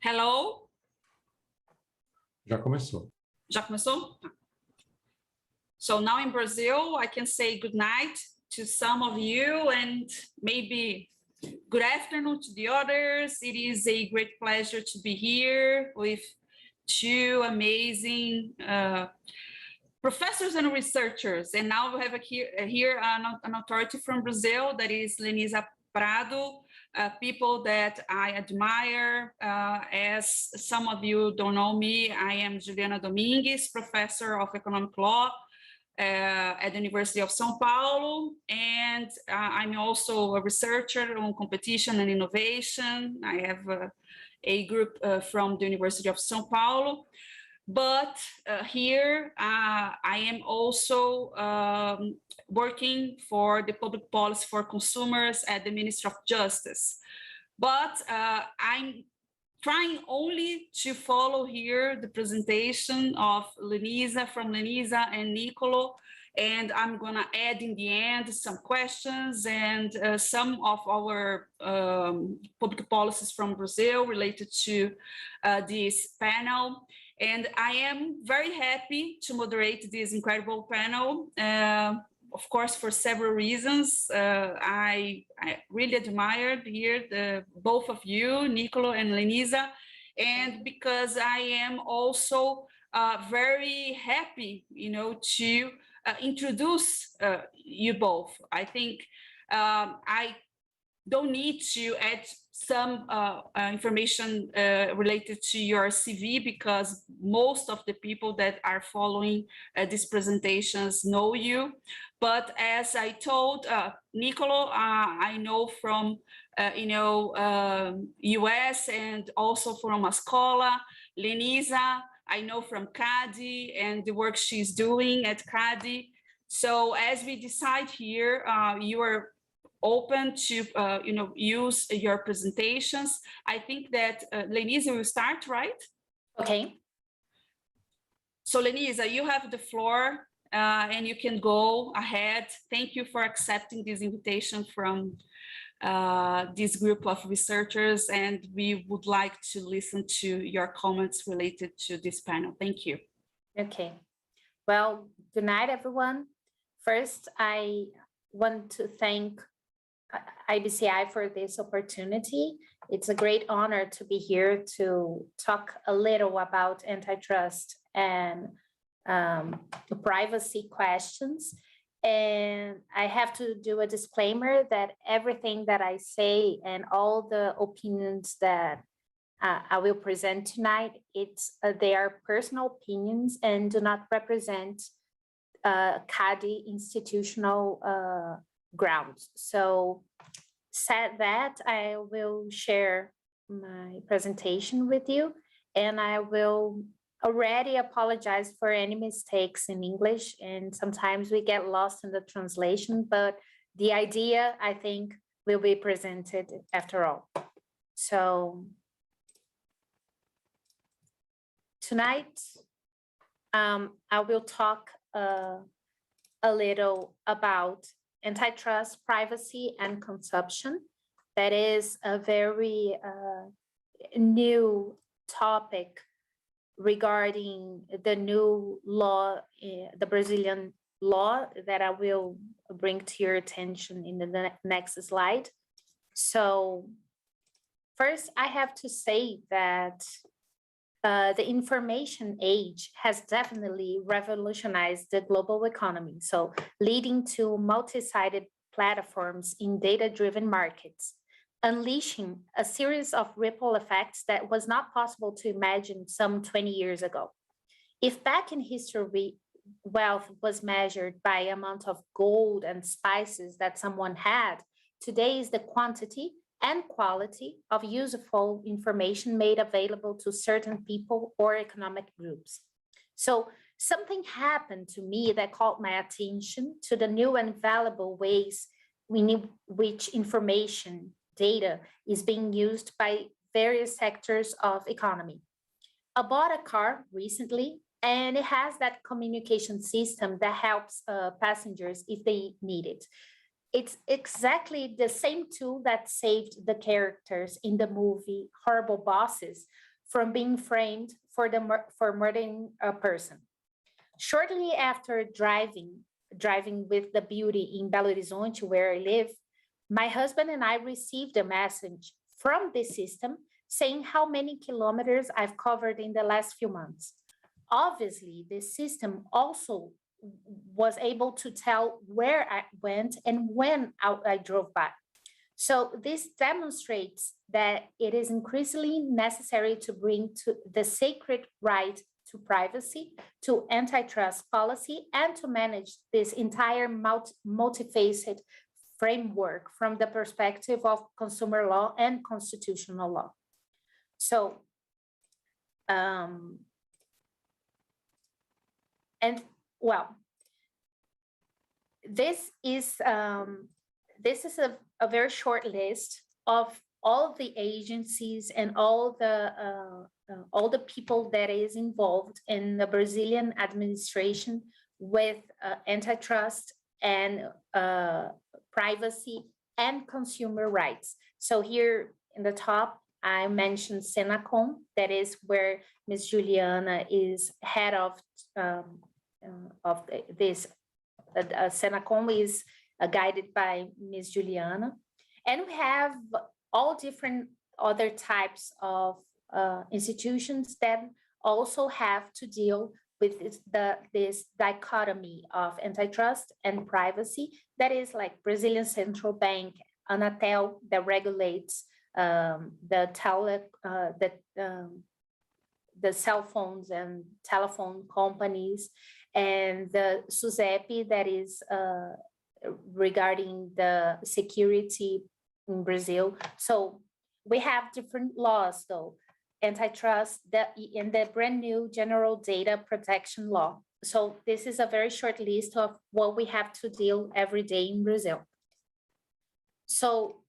Hello? Já começou. Já começou? So now in Brazil, I can say good night to some of you and maybe good afternoon to the others. It is a great pleasure to be here with two amazing professors and researchers. And now we have here an authority from Brazil, that is Lenisa Prado, people that I admire. As some of you don't know me, I am Juliana Domingues, professor of economic law at the University of São Paulo, and I'm also a researcher on competition and innovation. I have a group from the University of São Paulo, but here I am also working for the public policy for consumers at the Ministry of Justice. But I'm trying only to follow here the presentation of Lenisa, from Lenisa and Nicolo, and I'm gonna add in the end some questions and some of our public policies from Brazil related to this panel. And I am very happy to moderate this incredible panel, of course, for several reasons. I really admired here both of you, Nicolo and Lenisa, and because I am also very happy, to introduce you both. I think I don't need to add some information related to your CV, because most of the people that are following these presentations know you. But as I told Nicolo, I know from US and also from Ascola. Lenisa, I know from CADE and the work she's doing at CADE. So as we decide here, you are open to use your presentations. I think that Lenisa will start, right? Okay. So Lenisa, you have the floor and you can go ahead. Thank you for accepting this invitation from this group of researchers, and we would like to listen to your comments related to this panel. Thank you. Okay. Well, good night, everyone. First, I want to thank IBCI for this opportunity. It's a great honor to be here to talk a little about antitrust and the privacy questions. And I have to do a disclaimer that everything that I say and all the opinions that I will present tonight, they are personal opinions and do not represent CADE institutional grounds. So said that, I will share my presentation with you, and I will already apologize for any mistakes in English, and sometimes we get lost in the translation, but the idea, I think, will be presented after all. So tonight, I will talk a little about antitrust, privacy, and consumption. That is a very new topic regarding the new law, the Brazilian law, that I will bring to your attention in the next slide. So first, I have to say that the information age has definitely revolutionized the global economy, so leading to multi-sided platforms in data-driven markets, unleashing a series of ripple effects that was not possible to imagine some 20 years ago. If back in history, wealth was measured by amount of gold and spices that someone had, today is the quantity and quality of useful information made available to certain people or economic groups. So something happened to me that caught my attention to the new and valuable ways which information, data, is being used by various sectors of economy. I bought a car recently, and it has that communication system that helps passengers if they need it. It's exactly the same tool that saved the characters in the movie Horrible Bosses from being framed for murdering a person. Shortly after driving with the beauty in Belo Horizonte, where I live, my husband and I received a message from the system saying how many kilometers I've covered in the last few months. Obviously, the system also was able to tell where I went and when I drove by. So this demonstrates that it is increasingly necessary to bring to the sacred right to privacy, to antitrust policy, and to manage this entire multifaceted framework from the perspective of consumer law and constitutional law. So, this is a very short list of all the agencies and all the people that is involved in the Brazilian administration with antitrust and privacy and consumer rights. So here in the top, I mentioned Senacom, that is where Ms. Juliana is head of this. Senacom is guided by Ms. Juliana. And we have all different other types of institutions that also have to deal with this dichotomy of antitrust and privacy. That is like Brazilian Central Bank, Anatel, that regulates the cell phones and telephone companies, and the SUSEP, that is regarding the security in Brazil. So we have different laws though, antitrust, in the brand new general data protection law. So this is a very short list of what we have to deal every day in Brazil. So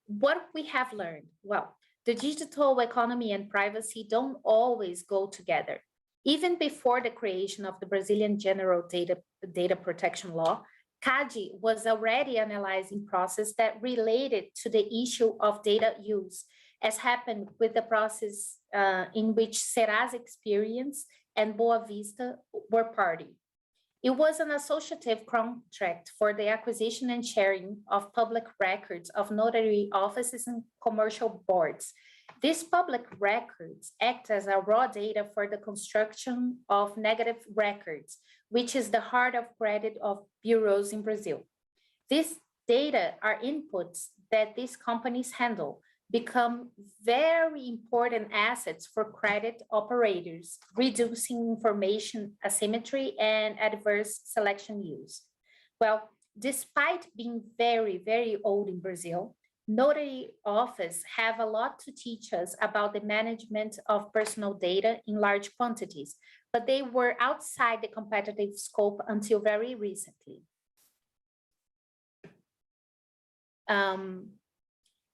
what we have learned, well, the digital economy and privacy don't always go together. Even before the creation of the Brazilian general data protection law, CADE was already analyzing process that related to the issue of data use, as happened with the process in which Serasa Experience and Boa Vista were party. It was an associative contract for the acquisition and sharing of public records of notary offices and commercial boards. These public records act as a raw data for the construction of negative records, which is the heart of credit of bureaus in Brazil. These data are inputs that these companies handle, become very important assets for credit operators, reducing information asymmetry and adverse selection use. Well, despite being very, very old in Brazil, notary offices have a lot to teach us about the management of personal data in large quantities, but they were outside the competitive scope until very recently.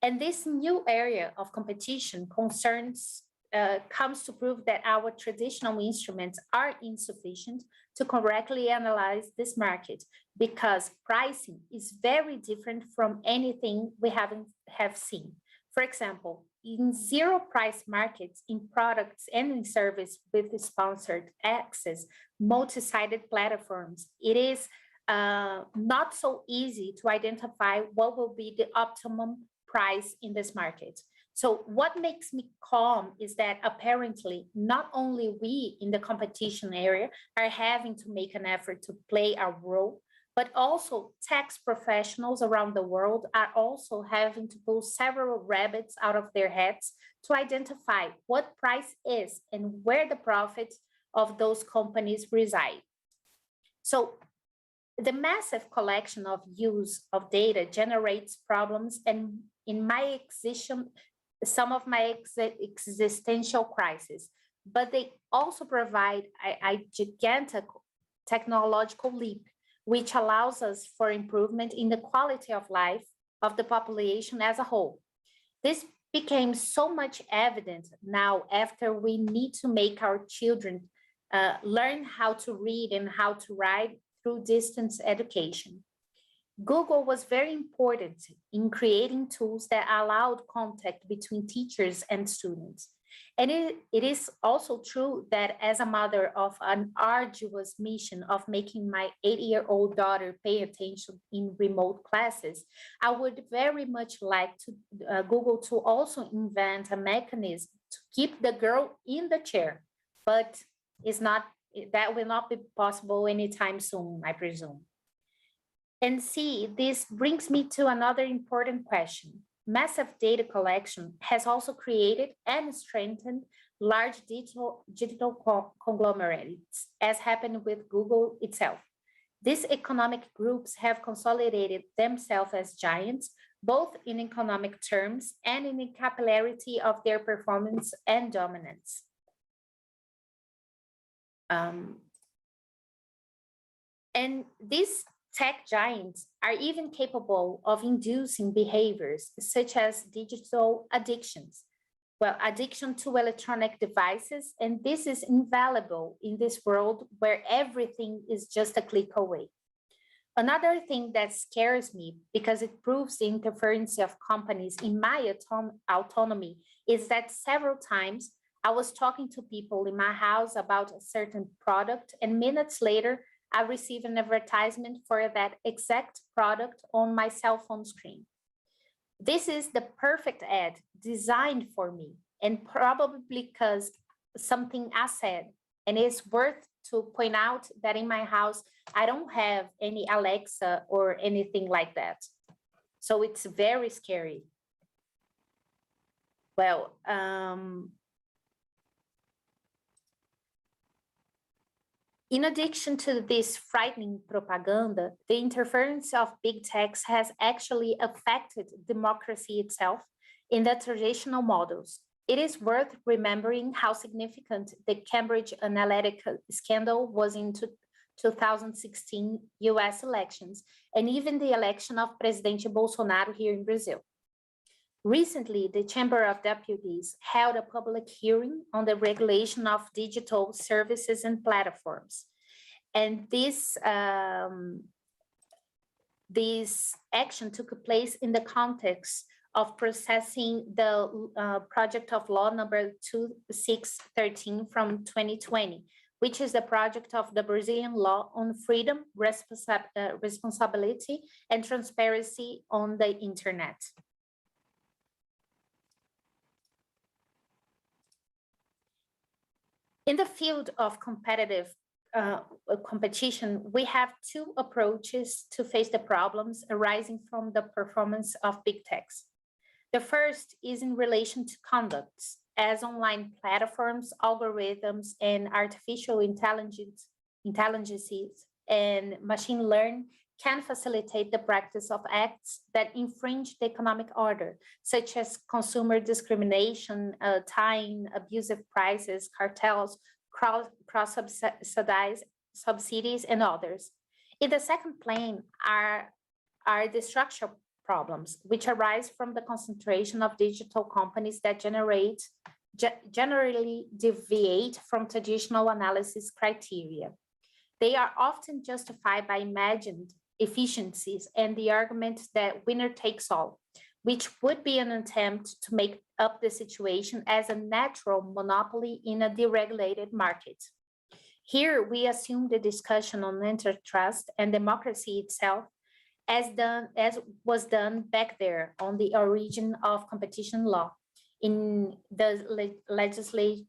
And this new area of competition comes to prove that our traditional instruments are insufficient to correctly analyze this market, because pricing is very different from anything we have seen. For example, in zero price markets, in products and in service with sponsored access, multi-sided platforms, it is not so easy to identify what will be the optimum price in this market. So what makes me calm is that apparently not only we in the competition area are having to make an effort to play our role, but also tax professionals around the world are also having to pull several rabbits out of their heads to identify what price is and where the profits of those companies reside. So the massive collection of use of data generates problems, and in my some of my existential crises, but they also provide a gigantic technological leap, which allows us for improvement in the quality of life of the population as a whole. This became so much evident now after we need to make our children learn how to read and how to write through distance education. Google was very important in creating tools that allowed contact between teachers and students. And it is also true that as a mother of an arduous mission of making my 8-year-old daughter pay attention in remote classes, I would very much like to Google to also invent a mechanism to keep the girl in the chair, but that will not be possible anytime soon, I presume. And see, this brings me to another important question. Massive data collection has also created and strengthened large digital conglomerates, as happened with Google itself. These economic groups have consolidated themselves as giants, both in economic terms and in the capillarity of their performance and dominance. And these tech giants are even capable of inducing behaviors such as digital addictions. Well, addiction to electronic devices, and this is invaluable in this world where everything is just a click away. Another thing that scares me, because it proves the interference of companies in my autonomy, is that several times I was talking to people in my house about a certain product, and minutes later, I receive an advertisement for that exact product on my cell phone screen. This is the perfect ad designed for me, and probably because something I said. And it's worth to point out that in my house, I don't have any Alexa or anything like that. So it's very scary. Well, in addition to this frightening propaganda, the interference of big tech has actually affected democracy itself in the traditional models. It is worth remembering how significant the Cambridge Analytica scandal was in 2016 US elections, and even the election of President Bolsonaro here in Brazil. Recently, the Chamber of Deputies held a public hearing on the regulation of digital services and platforms. And this action took place in the context of processing the project of law number 2613 from 2020, which is the project of the Brazilian law on freedom, responsibility, and transparency on the internet. In the field of competitive competition, we have two approaches to face the problems arising from the performance of big techs. The first is in relation to conducts, as online platforms, algorithms, and artificial intelligences and machine learning can facilitate the practice of acts that infringe the economic order, such as consumer discrimination, tying abusive prices, cartels, cross-subsidies, subsidies, and others. In the second plane are the structural problems, which arise from the concentration of digital companies that generally deviate from traditional analysis criteria. They are often justified by imagined efficiencies and the argument that winner takes all, which would be an attempt to make up the situation as a natural monopoly in a deregulated market. Here, we assume the discussion on antitrust and democracy itself as was done back there on the origin of competition law in the legislative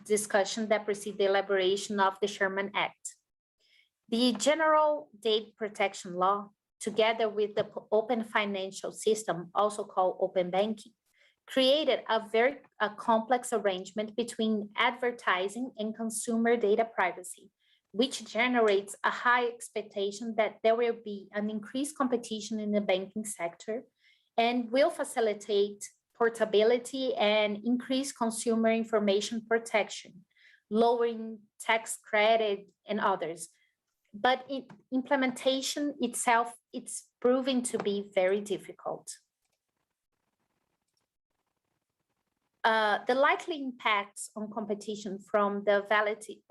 discussion that preceded the elaboration of the Sherman Act. The General Data Protection Law, together with the open financial system, also called open banking, created a complex arrangement between advertising and consumer data privacy, which generates a high expectation that there will be an increased competition in the banking sector and will facilitate portability and increase consumer information protection, lowering tax credit and others. But in implementation itself, it's proving to be very difficult. The likely impacts on competition from the validity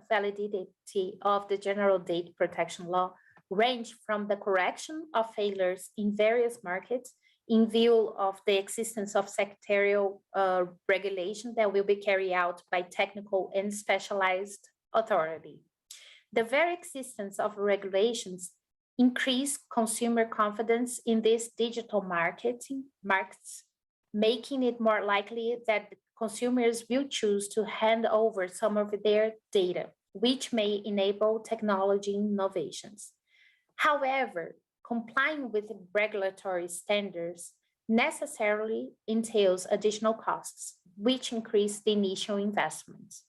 of the General Data Protection Law range from the correction of failures in various markets in view of the existence of secretarial regulation that will be carried out by technical and specialized authority. The very existence of regulations increase consumer confidence in these digital markets, making it more likely that consumers will choose to hand over some of their data, which may enable technology innovations. However, complying with regulatory standards necessarily entails additional costs, which increase the initial investments.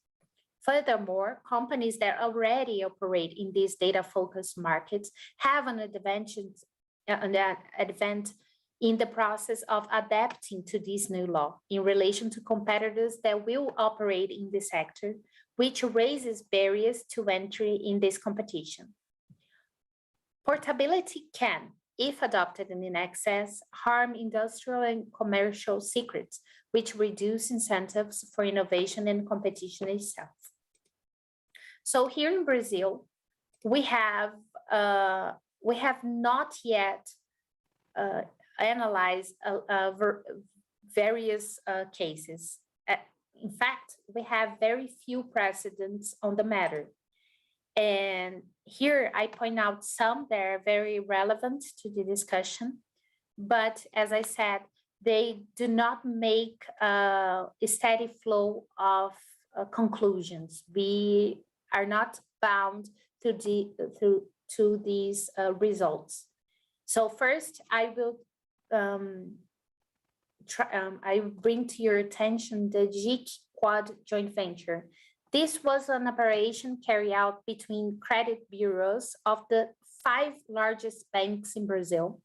Furthermore, companies that already operate in these data-focused markets have an advantage in the process of adapting to this new law in relation to competitors that will operate in the sector, which raises barriers to entry in this competition. Portability can, if adopted in excess, harm industrial and commercial secrets, which reduce incentives for innovation and competition itself. So here in Brazil, we have not yet analyzed various cases. In fact, we have very few precedents on the matter. And here I point out some that are very relevant to the discussion, but as I said, they do not make a steady flow of conclusions. We are not bound to these results. So first, I will I bring to your attention the GIC Quad joint venture. This was an operation carried out between credit bureaus of the 5 largest banks in Brazil.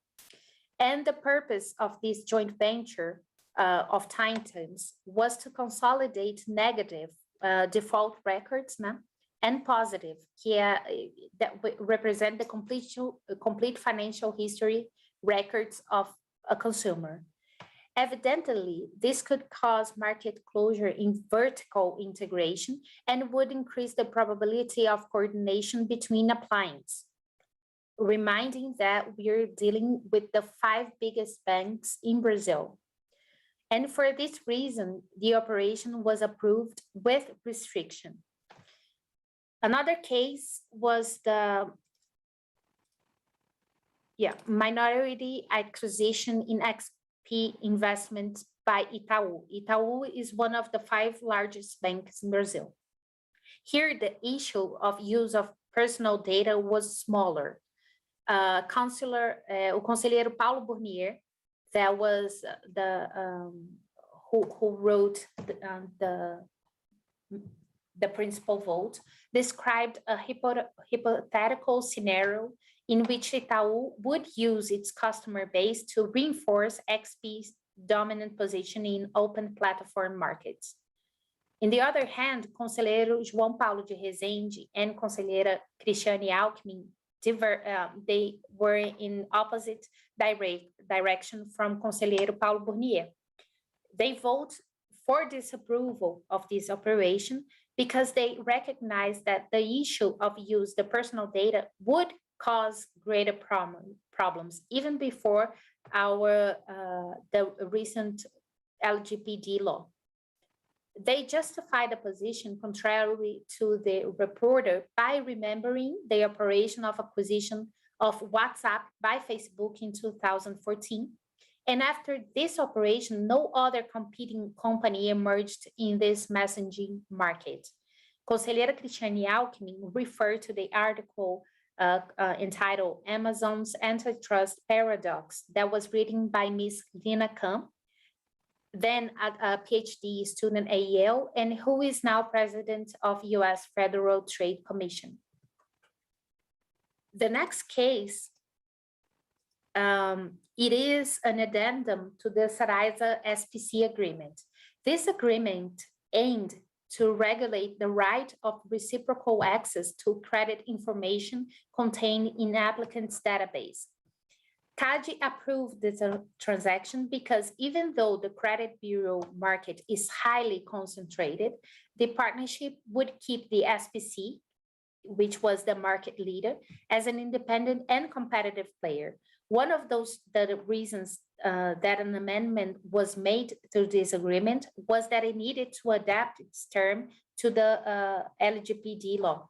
And the purpose of this joint venture of Titans was to consolidate negative default records and positive, that represent the complete financial history records of a consumer. Evidently, this could cause market closure in vertical integration and would increase the probability of coordination between appliances. Reminding that we're dealing with the 5 biggest banks in Brazil. And for this reason, the operation was approved with restriction. Another case was the minority acquisition in XP investments by Itaú. Itaú is one of the 5 largest banks in Brazil. Here, the issue of use of personal data was smaller. O conselheiro Paulo Burnier, that was who wrote the principal vote, described a hypothetical scenario in which Itaú would use its customer base to reinforce XP's dominant position in open platform markets. On the other hand, conselheiro João Paulo de Rezende and conselheira Cristiane Alckmin, they were in opposite direction from conselheiro Paulo Burnier. They vote for disapproval of this operation because they recognize that the issue of use the personal data would cause greater problems even before the recent LGPD law. They justify the position contrary to the reporter by remembering the operation of acquisition of WhatsApp by Facebook in 2014. And after this operation, no other competing company emerged in this messaging market. Conselheira Cristiane Alckmin referred to the article entitled Amazon's Antitrust Paradox that was written by Ms. Lina Kamp, then a PhD student at Yale, and who is now president of US Federal Trade Commission. The next case, it is an addendum to the Saraiva SPC agreement. This agreement aimed to regulate the right of reciprocal access to credit information contained in applicants' database. CADE approved this transaction because even though the credit bureau market is highly concentrated, the partnership would keep the SPC, which was the market leader, as an independent and competitive player. One of the reasons that an amendment was made through this agreement was that it needed to adapt its term to the LGPD law.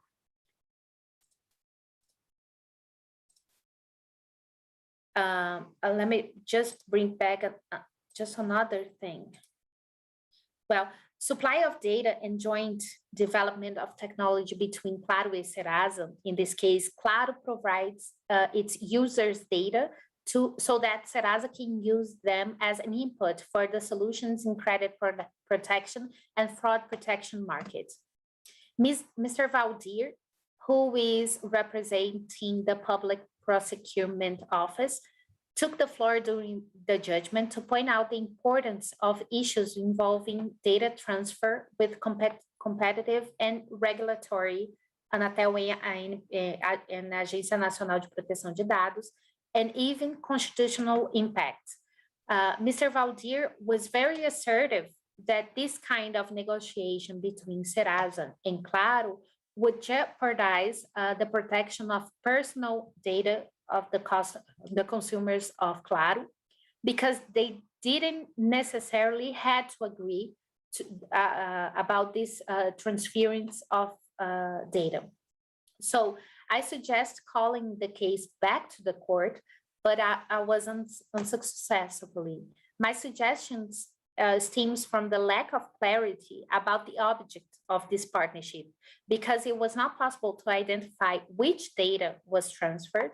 Let me just bring back just another thing. Well, supply of data and joint development of technology between Prado and Serasa. In this case, Prado provides its users' data so that Serasa can use them as an input for the solutions in credit protection and fraud protection markets. Mr. Valdir, who is representing the Public Procurement Office, took the floor during the judgment to point out the importance of issues involving data transfer with competitive and regulatory, Anatel and Agência Nacional de Proteção de Dados, and even constitutional impact. Mr. Valdir was very assertive that this kind of negotiation between Serasa and Claro would jeopardize the protection of personal data of the consumers of Claro, because they didn't necessarily had to agree to, about this transference of data. So I suggest calling the case back to the court, but I was unsuccessfully. My suggestions stems from the lack of clarity about the object of this partnership, because it was not possible to identify which data was transferred,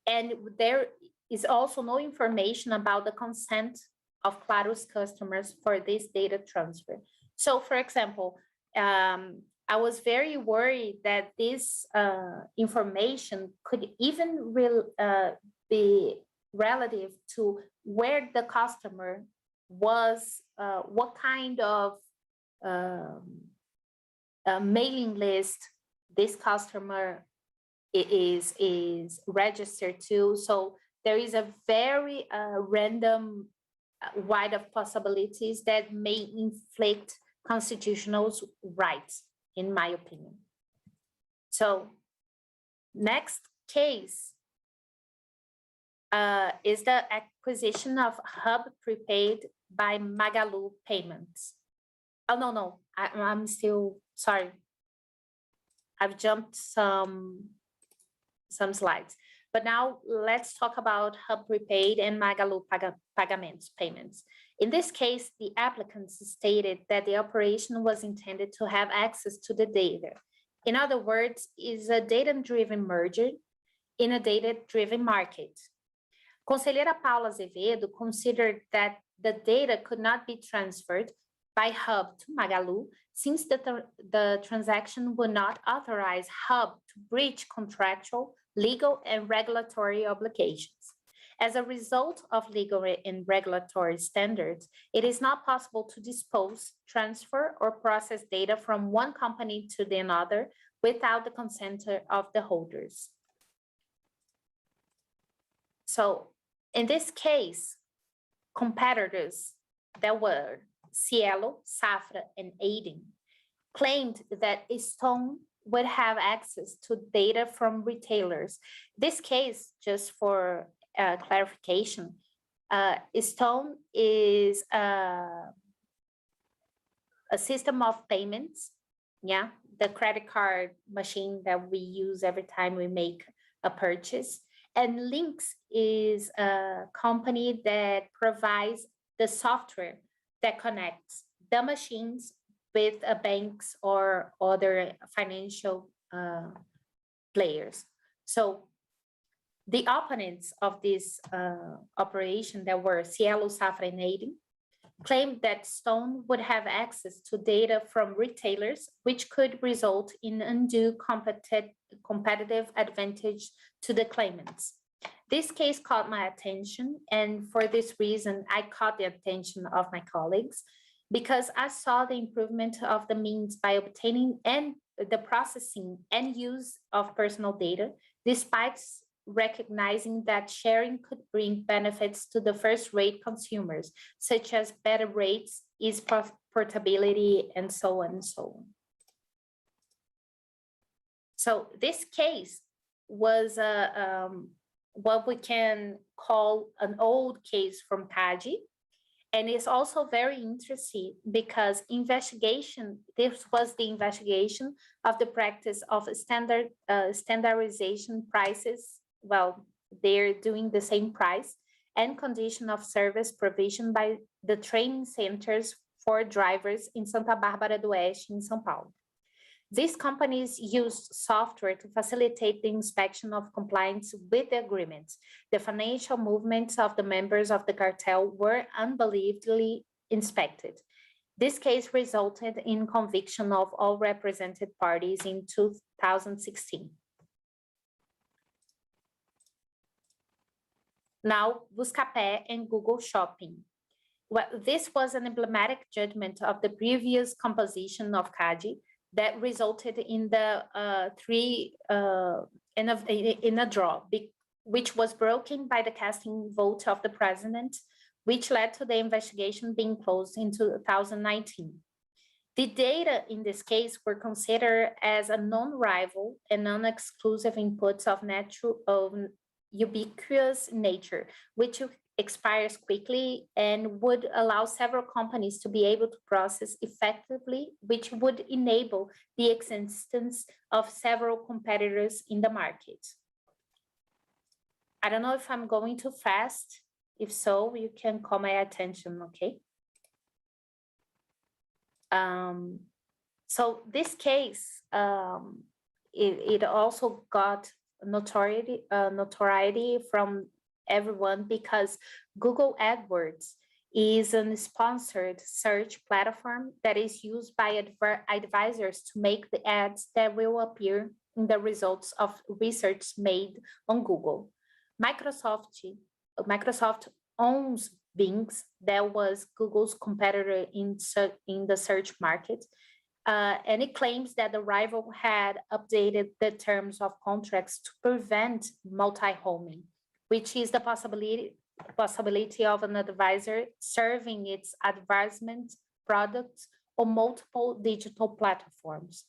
and there is also no information about the consent of Claro's customers for this data transfer. So, for example, I was very worried that this information could even be relative to where the customer was, what kind of mailing list this customer is registered to. So there is a very random wide of possibilities that may inflict constitutional rights, in my opinion. So next case is the acquisition of Hub Prepaid by Magalu Payments. Oh, no, I'm still, sorry. I've jumped some slides. But now let's talk about Hub Prepaid and Magalu payments. In this case, the applicants stated that the operation was intended to have access to the data. In other words, is a data-driven merger in a data-driven market. Conselheira Paula Azevedo considered that the data could not be transferred by Hub to Magalu, since the transaction would not authorize Hub to breach contractual, legal, and regulatory obligations. As a result of legal and regulatory standards, it is not possible to dispose, transfer, or process data from one company to the another without the consent of the holders. So in this case, competitors that were Cielo, Safra, and Aiden claimed that Stone would have access to data from retailers. This case, just for clarification, Stone is a system of payments, yeah, the credit card machine that we use every time we make a purchase. And Lynx is a company that provides the software that connects the machines with banks or other financial players. So the opponents of this operation that were Cielo, Safra, and Aiden claimed that Stone would have access to data from retailers, which could result in undue competitive advantage to the claimants. This case caught my attention, and for this reason, I caught the attention of my colleagues, because I saw the improvement of the means by obtaining and the processing and use of personal data, despite recognizing that sharing could bring benefits to the first-rate consumers, such as better rates, ease portability, and so on and so on. So this case was what we can call an old case from CADE. And it's also very interesting because this was the investigation of the practice of standardization prices. Well, they're doing the same price and condition of service provision by the training centers for drivers in Santa Bárbara do Oeste in São Paulo. These companies used software to facilitate the inspection of compliance with the agreements. The financial movements of the members of the cartel were unbelievably inspected. This case resulted in conviction of all represented parties in 2016. Now, Buscapé and Google Shopping. Well, this was an emblematic judgment of the previous composition of CADE that resulted in the in a draw, which was broken by the casting vote of the president, which led to the investigation being closed in 2019. The data in this case were considered as a non-rival and non-exclusive inputs of ubiquitous nature, which expires quickly and would allow several companies to be able to process effectively, which would enable the existence of several competitors in the market. I don't know if I'm going too fast. If so, you can call my attention, okay? So this case, it also got notoriety from everyone because Google Adwords is a sponsored search platform that is used by advisors to make the ads that will appear in the results of research made on Google. Microsoft owns Bing, that was Google's competitor in the search market. And it claims that the rival had updated the terms of contracts to prevent multi-homing, which is the possibility of an advisor serving its advertisement products on multiple digital platforms.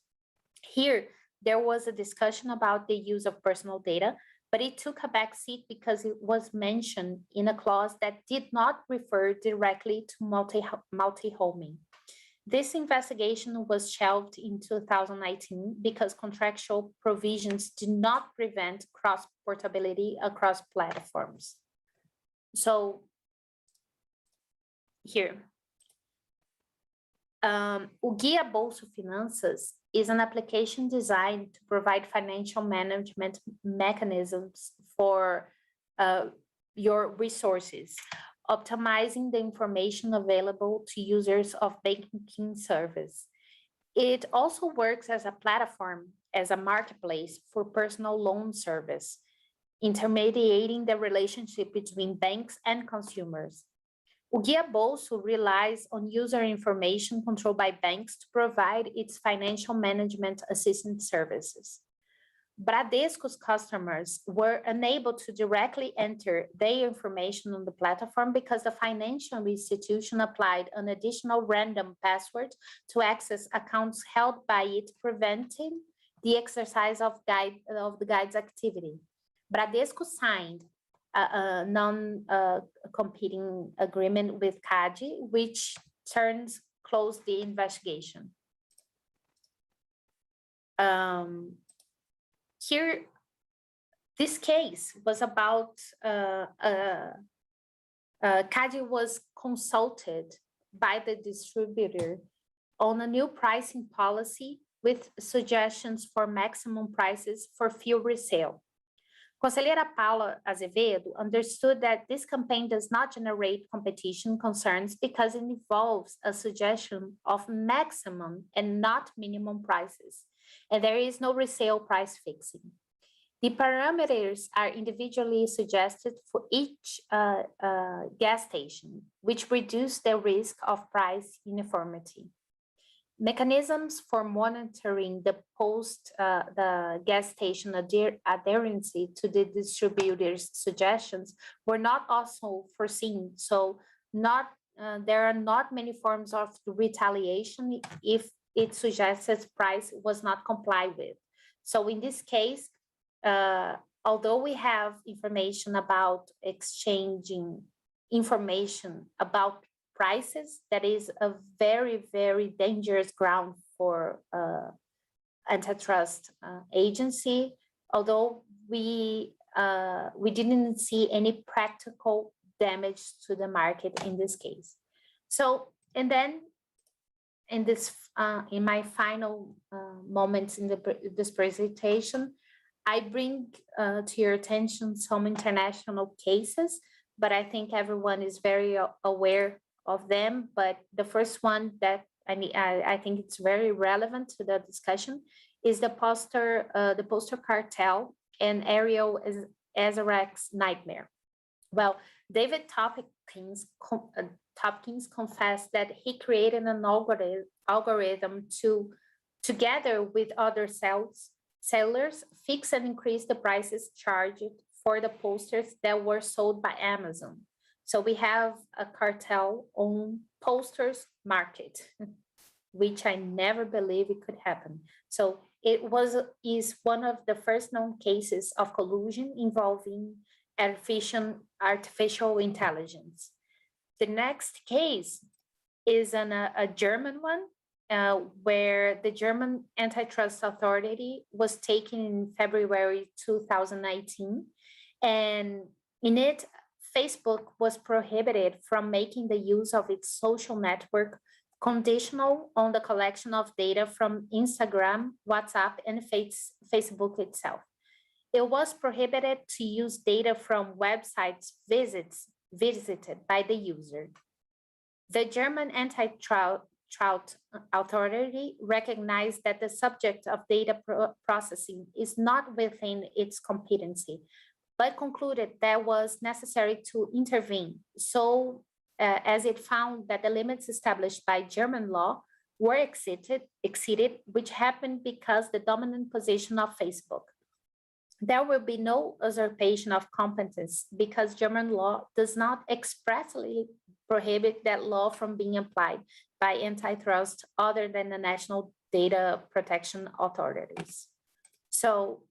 Here, there was a discussion about the use of personal data, but it took a backseat because it was mentioned in a clause that did not refer directly to multi-homing. This investigation was shelved in 2019 because contractual provisions do not prevent cross-portability across platforms. So here, o Guia Bolso Finanças is an application designed to provide financial management mechanisms for your resources, optimizing the information available to users of banking service. It also works as a platform, as a marketplace for personal loan service, intermediating the relationship between banks and consumers. O Guia Bolso relies on user information controlled by banks to provide its financial management assistance services. Bradesco's customers were unable to directly enter their information on the platform because the financial institution applied an additional random password to access accounts held by it, preventing the exercise of the guide's activity. Bradesco signed a non-competing agreement with CADE, which closed the investigation. Here, this case was about CADE was consulted by the distributor on a new pricing policy with suggestions for maximum prices for fuel resale. Conselheira Paula Azevedo understood that this campaign does not generate competition concerns because it involves a suggestion of maximum and not minimum prices, and there is no resale price fixing. The parameters are individually suggested for each gas station, which reduce the risk of price uniformity. Mechanisms for monitoring the gas station adherence to the distributor's suggestions were not also foreseen. So there are not many forms of retaliation if its suggested price was not complied with. So in this case, although we have information about exchanging information about prices, that is a very, very dangerous ground for antitrust agency, although we didn't see any practical damage to the market in this case. So, and then in this, in my final moments in this presentation, I bring to your attention some international cases, but I think everyone is very aware of them. But the first one that I think it's very relevant to the discussion is the poster cartel and Ariel Azarek's nightmare. Well, David Tompkins confessed that he created an algorithm to, together with other sellers, fix and increase the prices charged for the posters that were sold by Amazon. So we have a cartel on posters market, which I never believed it could happen. So it is one of the first known cases of collusion involving artificial intelligence. The next case is a German one, where the German Antitrust Authority was taken in February 2019. And in it, Facebook was prohibited from making the use of its social network conditional on the collection of data from Instagram, WhatsApp, and Facebook itself. It was prohibited to use data from websites visited by the user. The German Antitrust Authority recognized that the subject of data processing is not within its competency, but concluded that was necessary to intervene. So, as it found that the limits established by German law were exceeded, which happened because the dominant position of Facebook. There will be no usurpation of competence because German law does not expressly prohibit that law from being applied by antitrust other than the national data protection authorities. So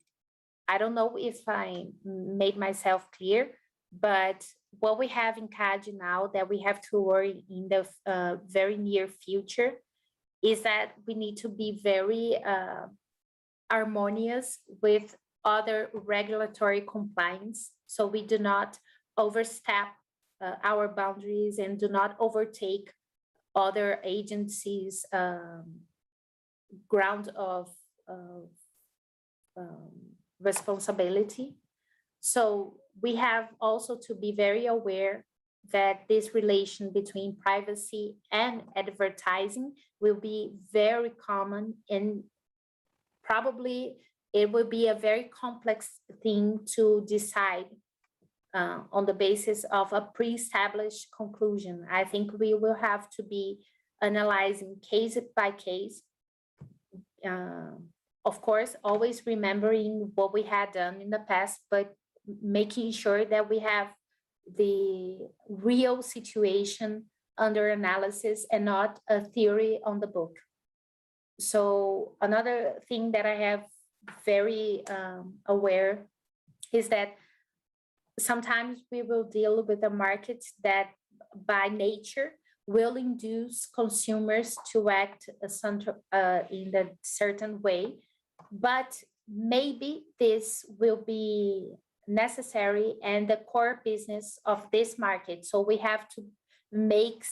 I don't know if I made myself clear, but what we have in CADE now that we have to worry in the very near future is that we need to be very harmonious with other regulatory compliance, so we do not overstep our boundaries and do not overtake other agencies' ground of responsibility. So we have also to be very aware that this relation between privacy and advertising will be very common, and probably it will be a very complex thing to decide on the basis of a pre-established conclusion. I think we will have to be analyzing case by case. Of course, always remembering what we had done in the past, but making sure that we have the real situation under analysis and not a theory on the book. So another thing that I have very aware is that sometimes we will deal with a market that by nature will induce consumers to act in a certain way, but maybe this will be necessary and the core business of this market. So we have to make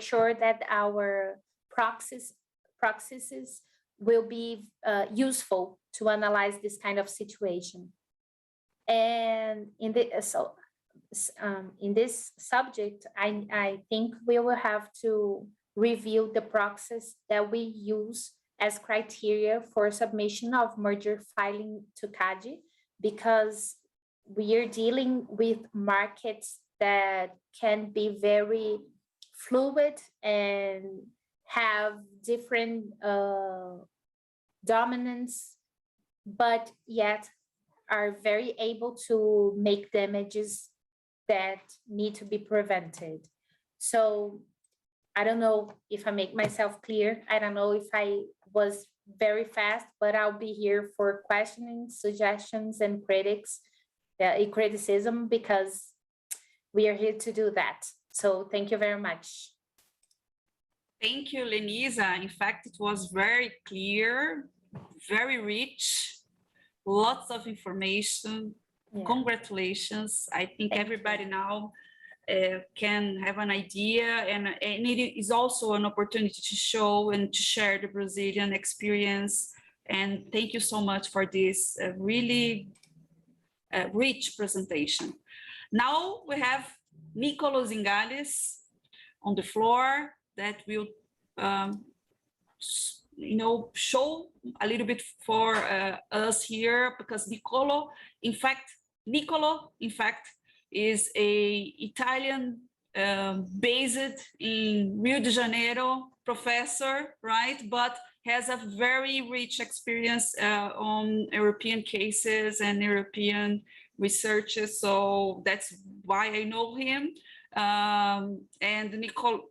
sure that our practices will be useful to analyze this kind of situation. And in this subject, I think we will have to review the process that we use as criteria for submission of merger filing to CADE, because we are dealing with markets that can be very fluid and have different dominance, but yet are very able to make damages that need to be prevented. So I don't know if I make myself clear. I don't know if I was very fast, but I'll be here for questioning, suggestions, and criticism, because we are here to do that. So thank you very much. Thank you, Lenisa. In fact, it was very clear, very rich, lots of information. Yeah. Congratulations. I think Thank everybody you. now can have an idea, and it is also an opportunity to show and to share the Brazilian experience. And thank you so much for this really rich presentation. Now we have Nicolo Zingales on the floor that will show a little bit for us here, because Nicolo in fact is a Italian based in Rio de Janeiro professor, right? But has a very rich experience on European cases and European researches. So that's why I know him. And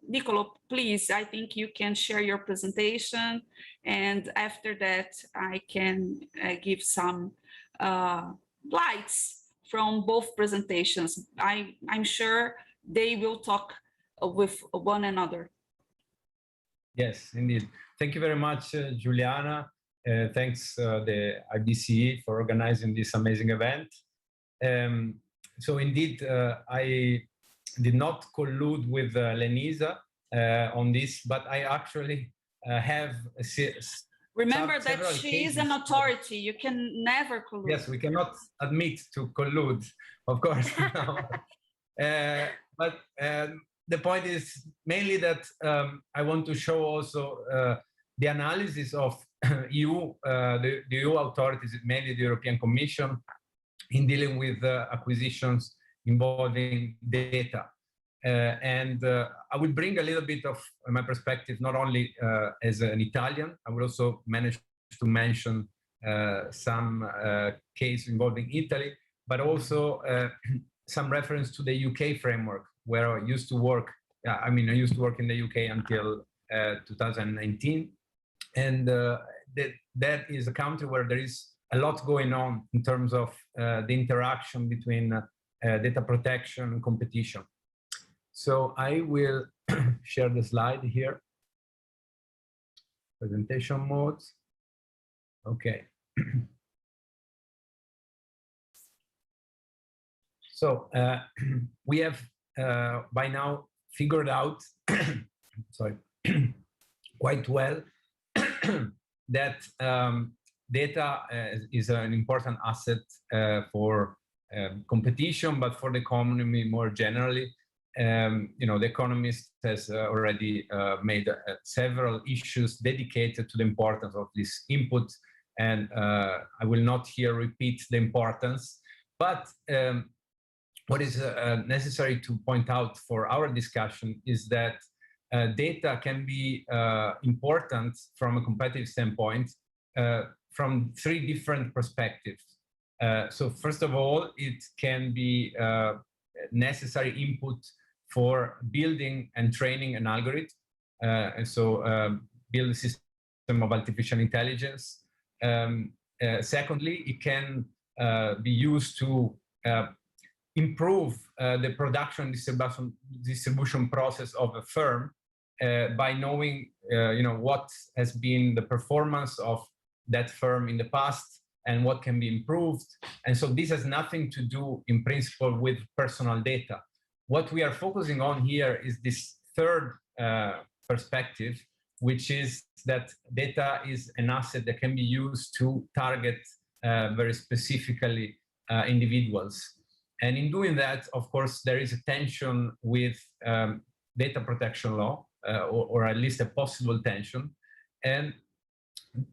Nicolo, please, I think you can share your presentation. And after that, I can give some lights from both presentations. I'm sure they will talk with one another. Yes, indeed. Thank you very much, Juliana. Thanks the IBCI for organizing this amazing event. So indeed, I did not collude with Lenisa on this, but I actually have remember that she is an authority. You can never collude. Yes, we cannot admit to collude, of course. But the point is mainly that I want to show also the analysis of the EU authorities, mainly the European Commission, in dealing with acquisitions involving data. And I will bring a little bit of my perspective, not only as an Italian. I will also manage to mention some case involving Italy, but also some reference to the UK framework, where I used to work. I used to work in the UK until 2019. And that is a country where there is a lot going on in terms of the interaction between data protection and competition. So I will share the slide here. Presentation mode. Okay. So we have by now figured out, sorry, quite well that data is an important asset for competition, but for the economy more generally. The Economist has already made several issues dedicated to the importance of this input, and I will not here repeat the importance, but what is necessary to point out for our discussion is that data can be important from a competitive standpoint from three different perspectives. So first of all, it can be necessary input for building and training an algorithm, and so build a system of artificial intelligence. Secondly, it can be used to improve the production distribution process of a firm by knowing what has been the performance of that firm in the past and what can be improved. And so this has nothing to do in principle with personal data. What we are focusing on here is this third perspective, which is that data is an asset that can be used to target very specifically individuals. And in doing that, of course, there is a tension with data protection law, or at least a possible tension. And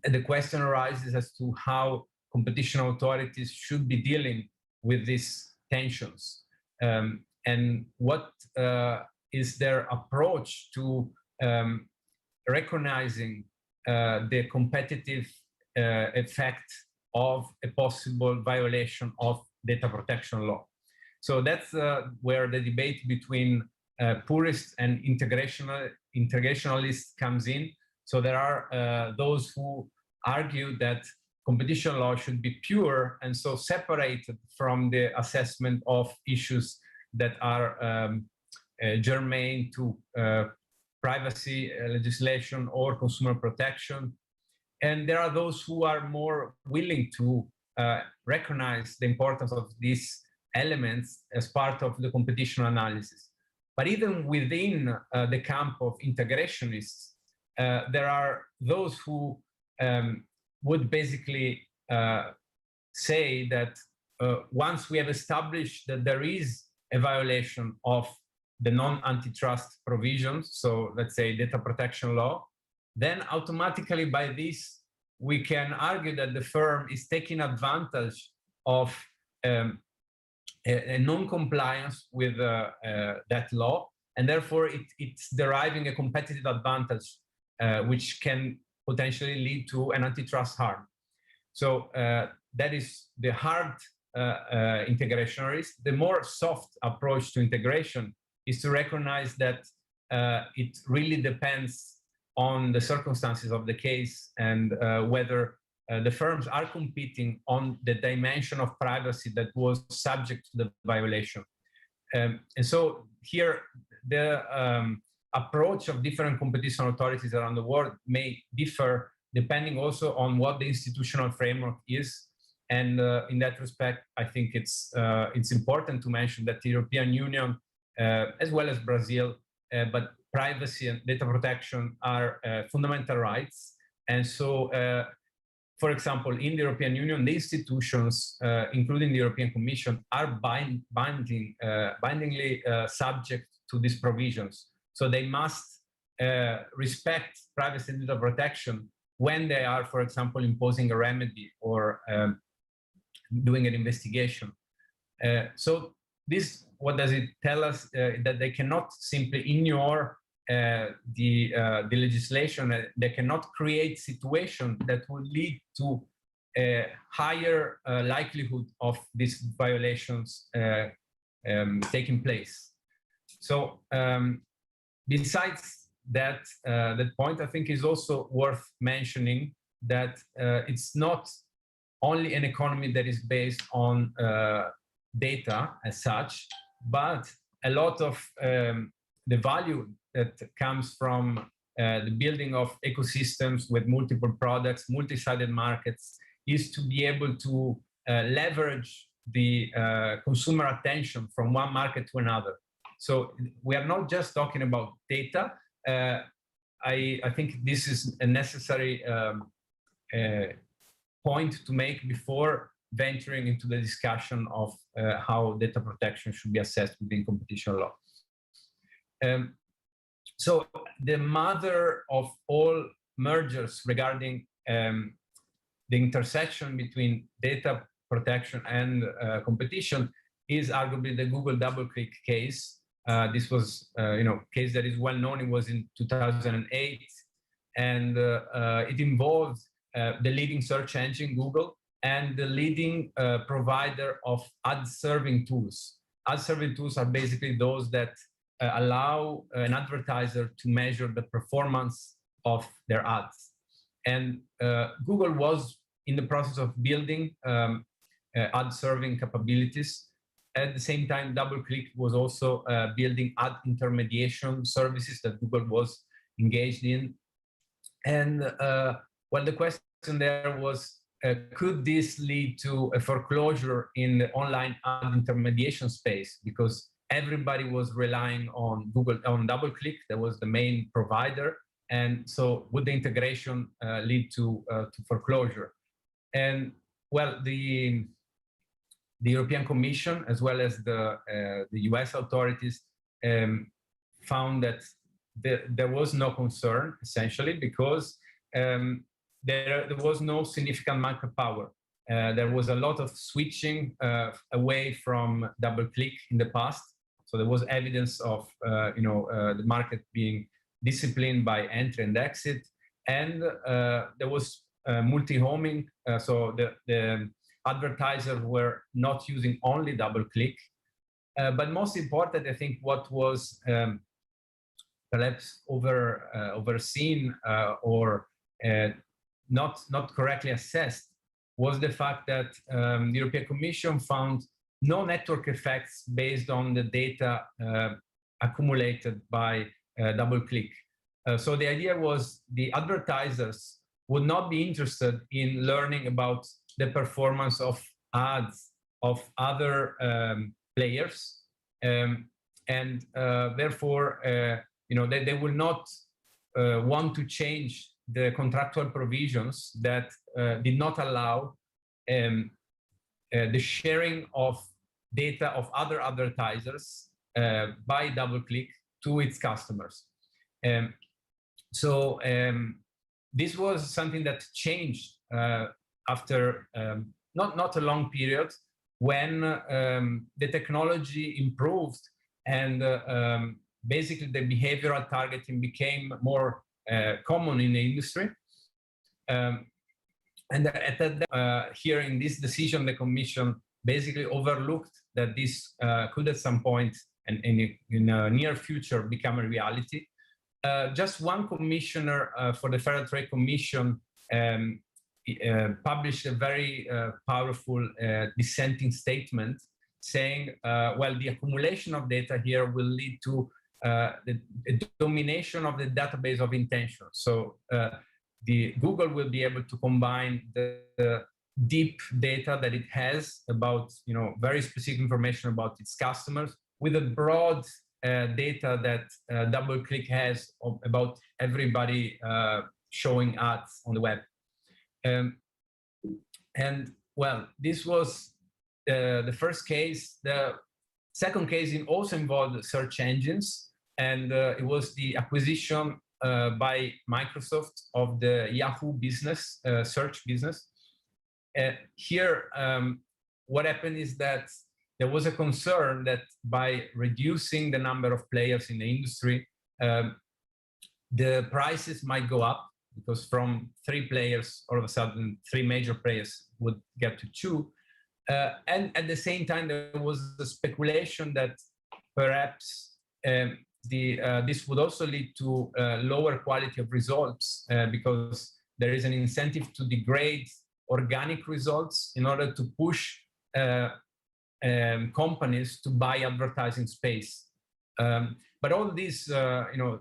the question arises as to how competition authorities should be dealing with these tensions. And what is their approach to recognizing the competitive effect of a possible violation of data protection law? So that's where the debate between purists and integrationalists comes in. So there are those who argue that competition law should be pure and so separated from the assessment of issues that are germane to privacy legislation or consumer protection. And there are those who are more willing to recognize the importance of these elements as part of the competition analysis. But even within the camp of integrationists, there are those who would basically say that once we have established that there is a violation of the non-antitrust provisions, so let's say data protection law, then automatically by this, we can argue that the firm is taking advantage of a non-compliance with that law, and therefore it's deriving a competitive advantage, which can potentially lead to an antitrust harm. So that is the hard integrationist. The more soft approach to integration is to recognize that it really depends on the circumstances of the case and whether the firms are competing on the dimension of privacy that was subject to the violation. And so here, the approach of different competition authorities around the world may differ depending also on what the institutional framework is. And in that respect, I think it's important to mention that the European Union, as well as Brazil, but privacy and data protection are fundamental rights. And so, for example, in the European Union, the institutions, including the European Commission, are bindingly subject to these provisions. So they must respect privacy and data protection when they are, for example, imposing a remedy or doing an investigation. So this, what does it tell us? That they cannot simply ignore the legislation. They cannot create situations that would lead to a higher likelihood of these violations taking place. So besides that, that point, I think is also worth mentioning that it's not only an economy that is based on data as such, but a lot of the value that comes from the building of ecosystems with multiple products, multi-sided markets, is to be able to leverage the consumer attention from one market to another. So we are not just talking about data. I think this is a necessary point to make before venturing into the discussion of how data protection should be assessed within competition law. So the mother of all mergers regarding the intersection between data protection and competition is arguably the Google Doubleclick case. This was, case that is well known. It was in 2008, and it involved the leading search engine, Google, and the leading provider of ad-serving tools. Ad-serving tools are basically those that allow an advertiser to measure the performance of their ads. And Google was in the process of building ad-serving capabilities. At the same time, Doubleclick was also building ad intermediation services that Google was engaged in. And well, the question there was, could this lead to a foreclosure in the online ad intermediation space? Because everybody was relying on Google, on Doubleclick, that was the main provider. And so would the integration lead to foreclosure? And well, the European Commission, as well as the US authorities, found that there was no concern, essentially, because there was no significant market power. There was a lot of switching away from Doubleclick in the past. So there was evidence of the market being disciplined by entry and exit. And there was multi-homing. So the advertisers were not using only Doubleclick. But most important, I think what was perhaps overseen or not correctly assessed was the fact that the European Commission found no network effects based on the data accumulated by Doubleclick. So the idea was the advertisers would not be interested in learning about the performance of ads of other players, and therefore, they will not want to change the contractual provisions that did not allow the sharing of data of other advertisers by Doubleclick to its customers. So this was something that changed after not a long period, when the technology improved and basically the behavioral targeting became more common in the industry. And at that, here in this decision, the Commission basically overlooked that this could at some point and in a near future become a reality. Just one commissioner for the Federal Trade Commission published a very powerful dissenting statement saying, well, the accumulation of data here will lead to the domination of the database of intention. So the Google will be able to combine the deep data that it has about, very specific information about its customers with the broad data that Doubleclick has about everybody showing ads on the web. And well, this was the first case. The second case also involved search engines, and it was the acquisition by Microsoft of the Yahoo business, search business. Here, what happened is that there was a concern that by reducing the number of players in the industry, the prices might go up, because from 3 players, all of a sudden 3 major players would get to 2. And at the same time, there was the speculation that perhaps this would also lead to lower quality of results, because there is an incentive to degrade organic results in order to push companies to buy advertising space. But all this,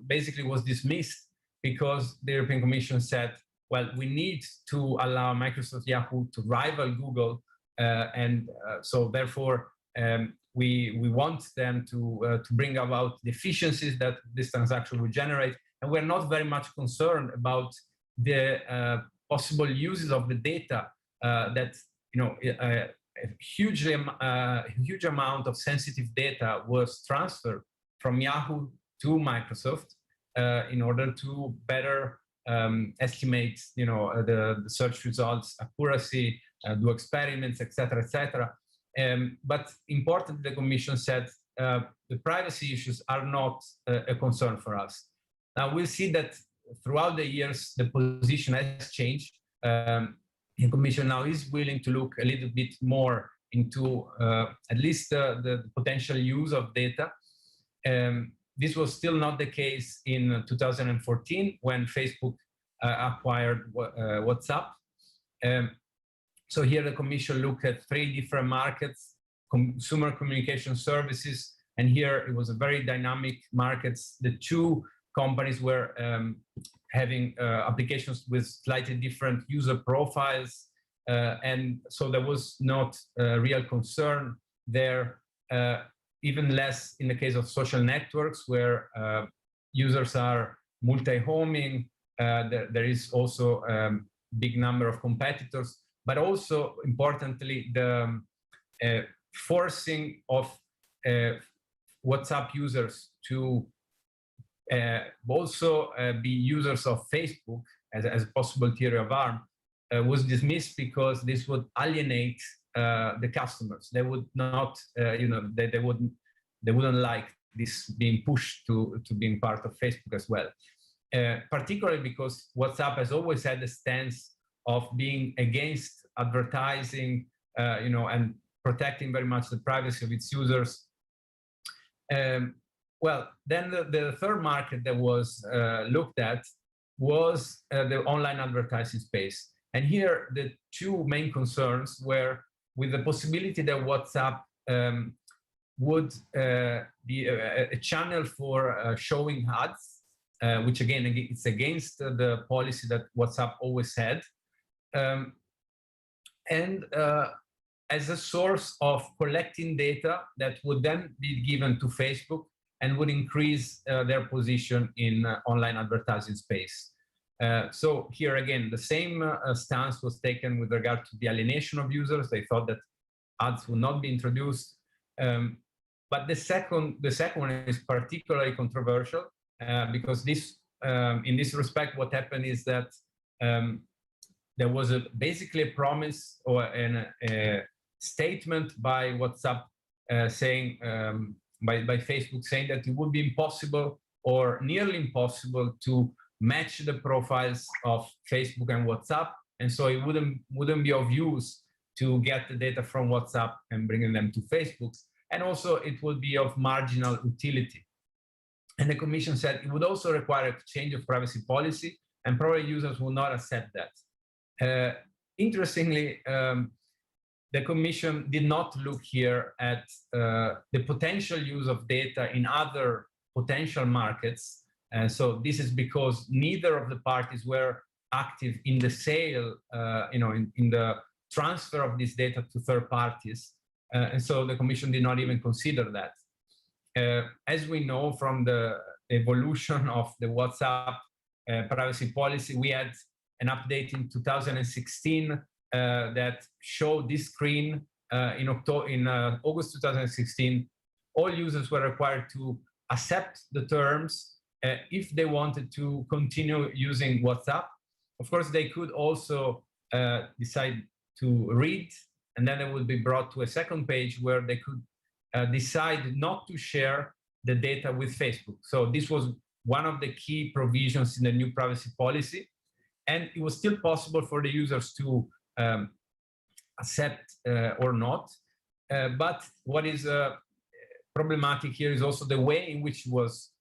basically was dismissed because the European Commission said, well, we need to allow Microsoft Yahoo to rival Google, and so therefore we want them to bring about the efficiencies that this transaction will generate, and we're not very much concerned about the possible uses of the data that a huge amount of sensitive data was transferred from Yahoo to Microsoft in order to better estimate, the search results accuracy, do experiments, etc., etc. But important, the Commission said the privacy issues are not a concern for us. Now we'll see that throughout the years the position has changed. The Commission now is willing to look a little bit more into at least the potential use of data. This was still not the case in 2014 when Facebook acquired WhatsApp. So here the Commission looked at 3 different markets: consumer communication services, and here it was a very dynamic markets. The 2 companies were having applications with slightly different user profiles, and so there was not a real concern there. Even less in the case of social networks, where users are multi-homing. There is also a big number of competitors, but also importantly, the forcing of WhatsApp users to also be users of Facebook as a possible theory of harm was dismissed, because this would alienate the customers. They would not, they wouldn't like this being pushed to being part of Facebook as well. Particularly because WhatsApp has always had a stance of being against advertising, and protecting very much the privacy of its users. Well, then the third market that was looked at was the online advertising space. And here, the two main concerns were with the possibility that WhatsApp would be a channel for showing ads, which again, it's against the policy that WhatsApp always had. And as a source of collecting data that would then be given to Facebook and would increase their position in online advertising space. So here again, the same stance was taken with regard to the alienation of users. They thought that ads would not be introduced. But the second one is particularly controversial because in this respect, what happened is that there was basically a promise or a statement by WhatsApp saying, by Facebook saying that it would be impossible or nearly impossible to match the profiles of Facebook and WhatsApp, and so it wouldn't be of use to get the data from WhatsApp and bringing them to Facebook, and also it would be of marginal utility. And the Commission said it would also require a change of privacy policy, and probably users will not accept that. Interestingly, the Commission did not look here at the potential use of data in other potential markets. So this is because neither of the parties were active in the sale, in the transfer of this data to third parties. And so the Commission did not even consider that. As we know from the evolution of the WhatsApp privacy policy, we had an update in 2016 that showed this screen in August 2016. All users were required to accept the terms if they wanted to continue using WhatsApp. Of course, they could also decide to read, and then they would be brought to a second page where they could decide not to share the data with Facebook. So this was one of the key provisions in the new privacy policy. And it was still possible for the users to accept or not. But what is problematic here is also the way in which it was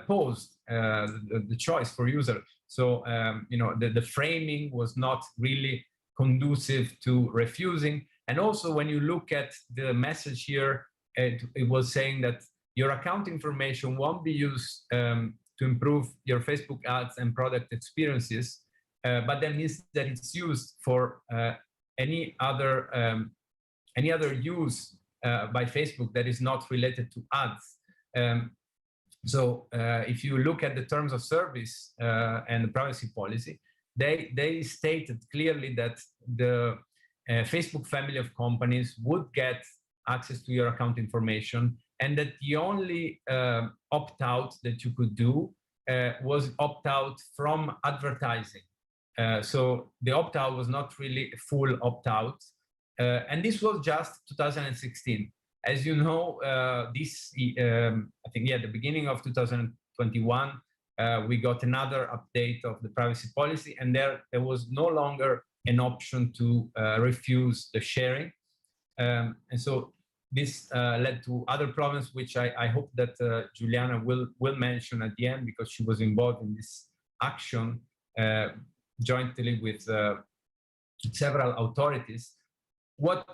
posed, the choice for users. So, the framing was not really conducive to refusing. And also when you look at the message here, it was saying that your account information won't be used to improve your Facebook ads and product experiences, but that means that it's used for any other use by Facebook that is not related to ads. So if you look at the terms of service and the privacy policy, they stated clearly that the Facebook family of companies would get access to your account information, and that the only opt-out that you could do was opt-out from advertising. So the opt-out was not really a full opt-out. And this was just 2016. As you know, I think, the beginning of 2021, we got another update of the privacy policy, and there was no longer an option to refuse the sharing. And so this led to other problems, which I hope that Juliana will mention at the end, because she was involved in this action jointly with several authorities. What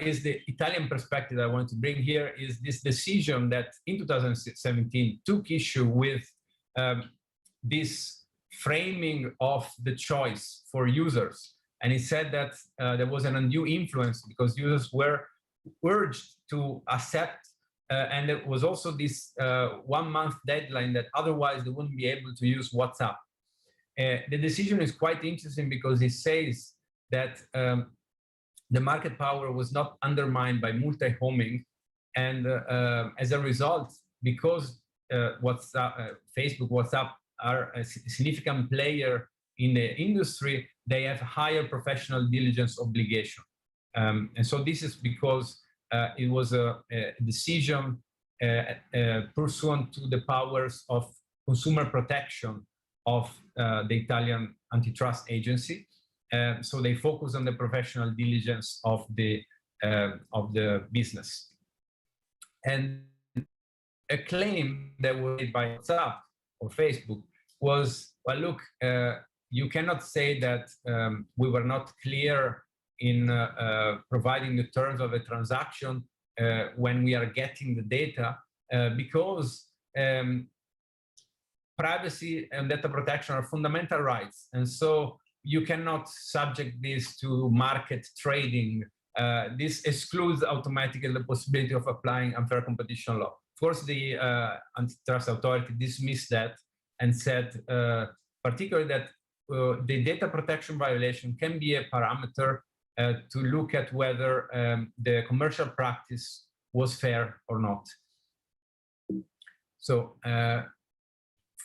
is the Italian perspective I want to bring here is this decision that in 2017 took issue with this framing of the choice for users. And it said that there was an undue influence because users were urged to accept, and there was also this 1 month deadline that otherwise they wouldn't be able to use WhatsApp. The decision is quite interesting because it says that the market power was not undermined by multi-homing, and as a result, because Facebook, WhatsApp are a significant player in the industry, they have higher professional diligence obligation. And so this is because it was a decision pursuant to the powers of consumer protection of the Italian Antitrust Agency. So they focus on the professional diligence of the business. And a claim that was made by WhatsApp or Facebook was, well, look, you cannot say that we were not clear in providing the terms of a transaction when we are getting the data, because privacy and data protection are fundamental rights. And so you cannot subject this to market trading. This excludes automatically the possibility of applying unfair competition law. Of course, the Antitrust Authority dismissed that and said, particularly that the data protection violation can be a parameter to look at whether the commercial practice was fair or not. So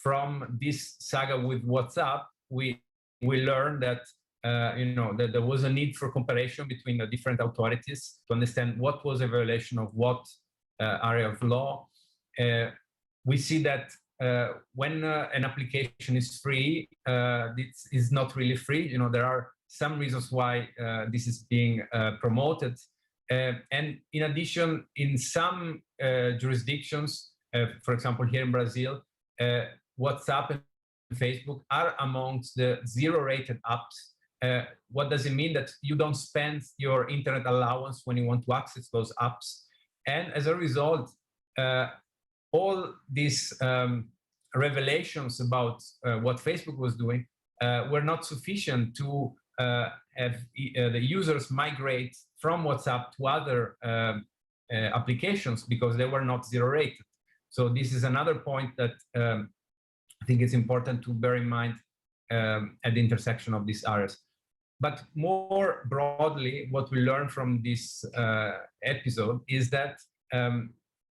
from this saga with WhatsApp, we learned that that there was a need for comparison between the different authorities to understand what was a violation of what area of law. We see that when an application is free, this is not really free. There are some reasons why this is being promoted. And in addition, in some jurisdictions, for example, here in Brazil, WhatsApp and Facebook are amongst the zero-rated apps. What does it mean? That you don't spend your internet allowance when you want to access those apps. And as a result, all these revelations about what Facebook was doing were not sufficient to have the users migrate from WhatsApp to other applications because they were not zero-rated. So this is another point that I think it's important to bear in mind at the intersection of these areas. But more broadly, what we learned from this episode is that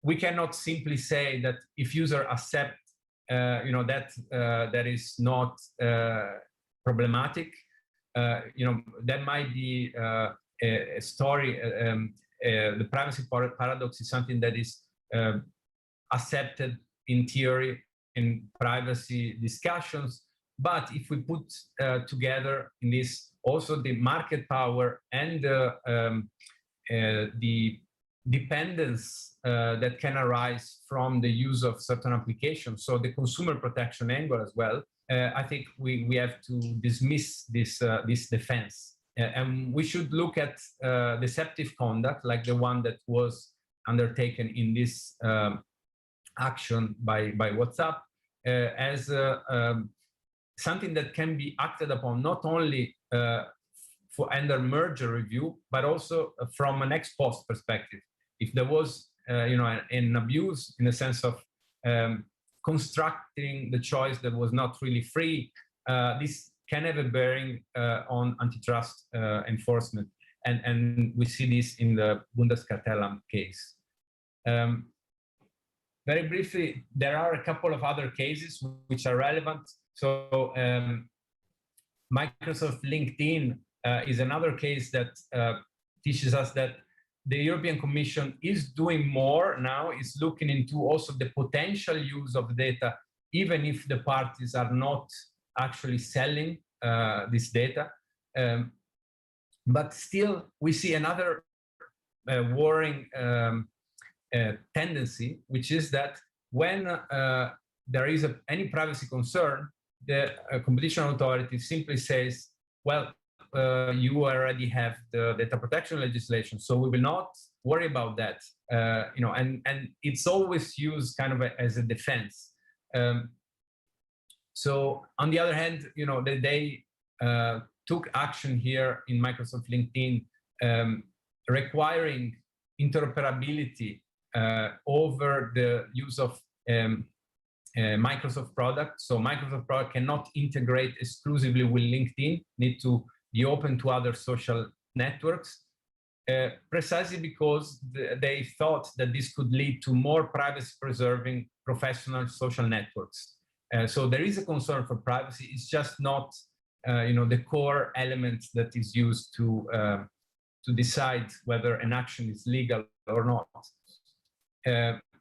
we cannot simply say that if user accept, that is not problematic. That might be a story. The privacy paradox is something that is accepted in theory in privacy discussions. But if we put together in this also the market power and the dependence that can arise from the use of certain applications, so the consumer protection angle as well, I think we have to dismiss this defense. And we should look at deceptive conduct, like the one that was undertaken in this action by WhatsApp, as something that can be acted upon not only for under merger review, but also from an ex post perspective. If there was an abuse in the sense of constructing the choice that was not really free, this can have a bearing on antitrust enforcement. And we see this in the Bundeskartellamt case. Very briefly, there are a couple of other cases which are relevant. So Microsoft LinkedIn is another case that teaches us that the European Commission is doing more now, is looking into also the potential use of data, even if the parties are not actually selling this data. But still, we see another worrying tendency, which is that when there is any privacy concern, the competition authority simply says, well, you already have the data protection legislation, so we will not worry about that. And it's always used kind of as a defense. So on the other hand, they took action here in Microsoft LinkedIn, requiring interoperability over the use of Microsoft products. So Microsoft product cannot integrate exclusively with LinkedIn, need to be open to other social networks, precisely because they thought that this could lead to more privacy-preserving professional social networks. So there is a concern for privacy. It's just not, the core element that is used to decide whether an action is legal or not.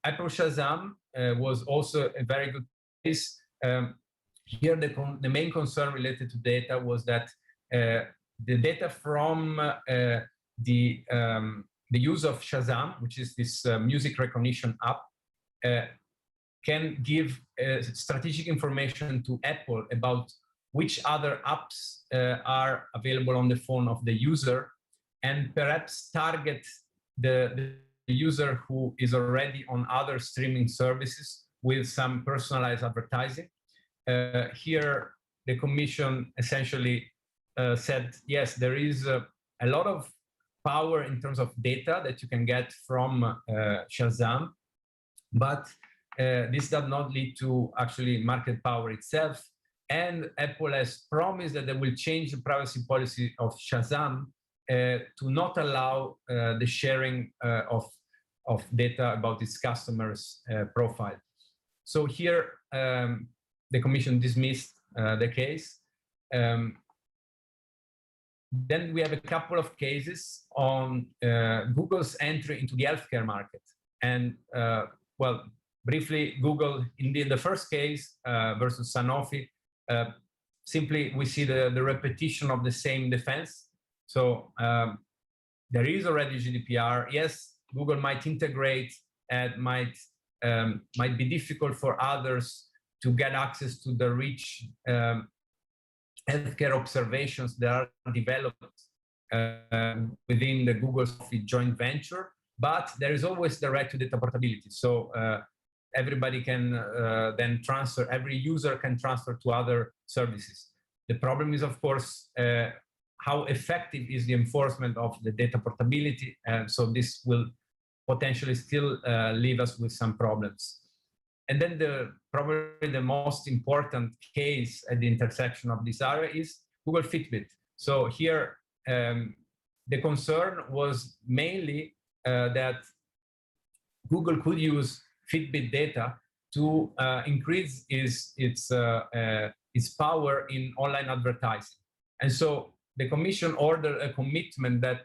Apple Shazam was also a very good case. Here, the main concern related to data was that the data from the use of Shazam, which is this music recognition app, can give strategic information to Apple about which other apps are available on the phone of the user, and perhaps target the user who is already on other streaming services with some personalized advertising. Here, the Commission essentially said, yes, there is a lot of power in terms of data that you can get from Shazam, but this does not lead to actually market power itself. And Apple has promised that they will change the privacy policy of Shazam to not allow the sharing of data about its customers' profile. So here, the Commission dismissed the case. Then we have a couple of cases on Google's entry into the healthcare market. And well, briefly, Google, indeed, the first case versus Sanofi, simply we see the repetition of the same defense. So there is already GDPR. Yes, Google might integrate and might be difficult for others to get access to the rich healthcare observations that are developed within the Google joint venture, but there is always the right to data portability. So everybody can then transfer, every user can transfer to other services. The problem is, of course, how effective is the enforcement of the data portability, and so this will potentially still leave us with some problems. And then probably the most important case at the intersection of this area is Google Fitbit. So here, the concern was mainly that Google could use Fitbit data to increase its power in online advertising. And so the Commission ordered a commitment that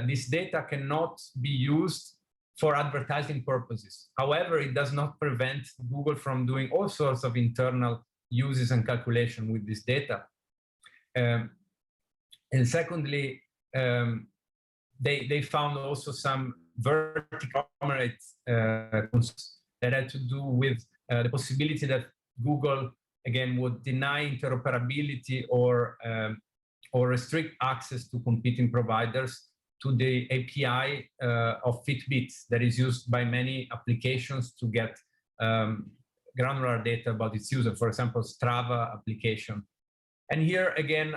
this data cannot be used for advertising purposes. However, it does not prevent Google from doing all sorts of internal uses and calculation with this data. And secondly, they found also some vertical that had to do with the possibility that Google, again, would deny interoperability or restrict access to competing providers to the API of Fitbit that is used by many applications to get granular data about its user, for example, Strava application. And here again,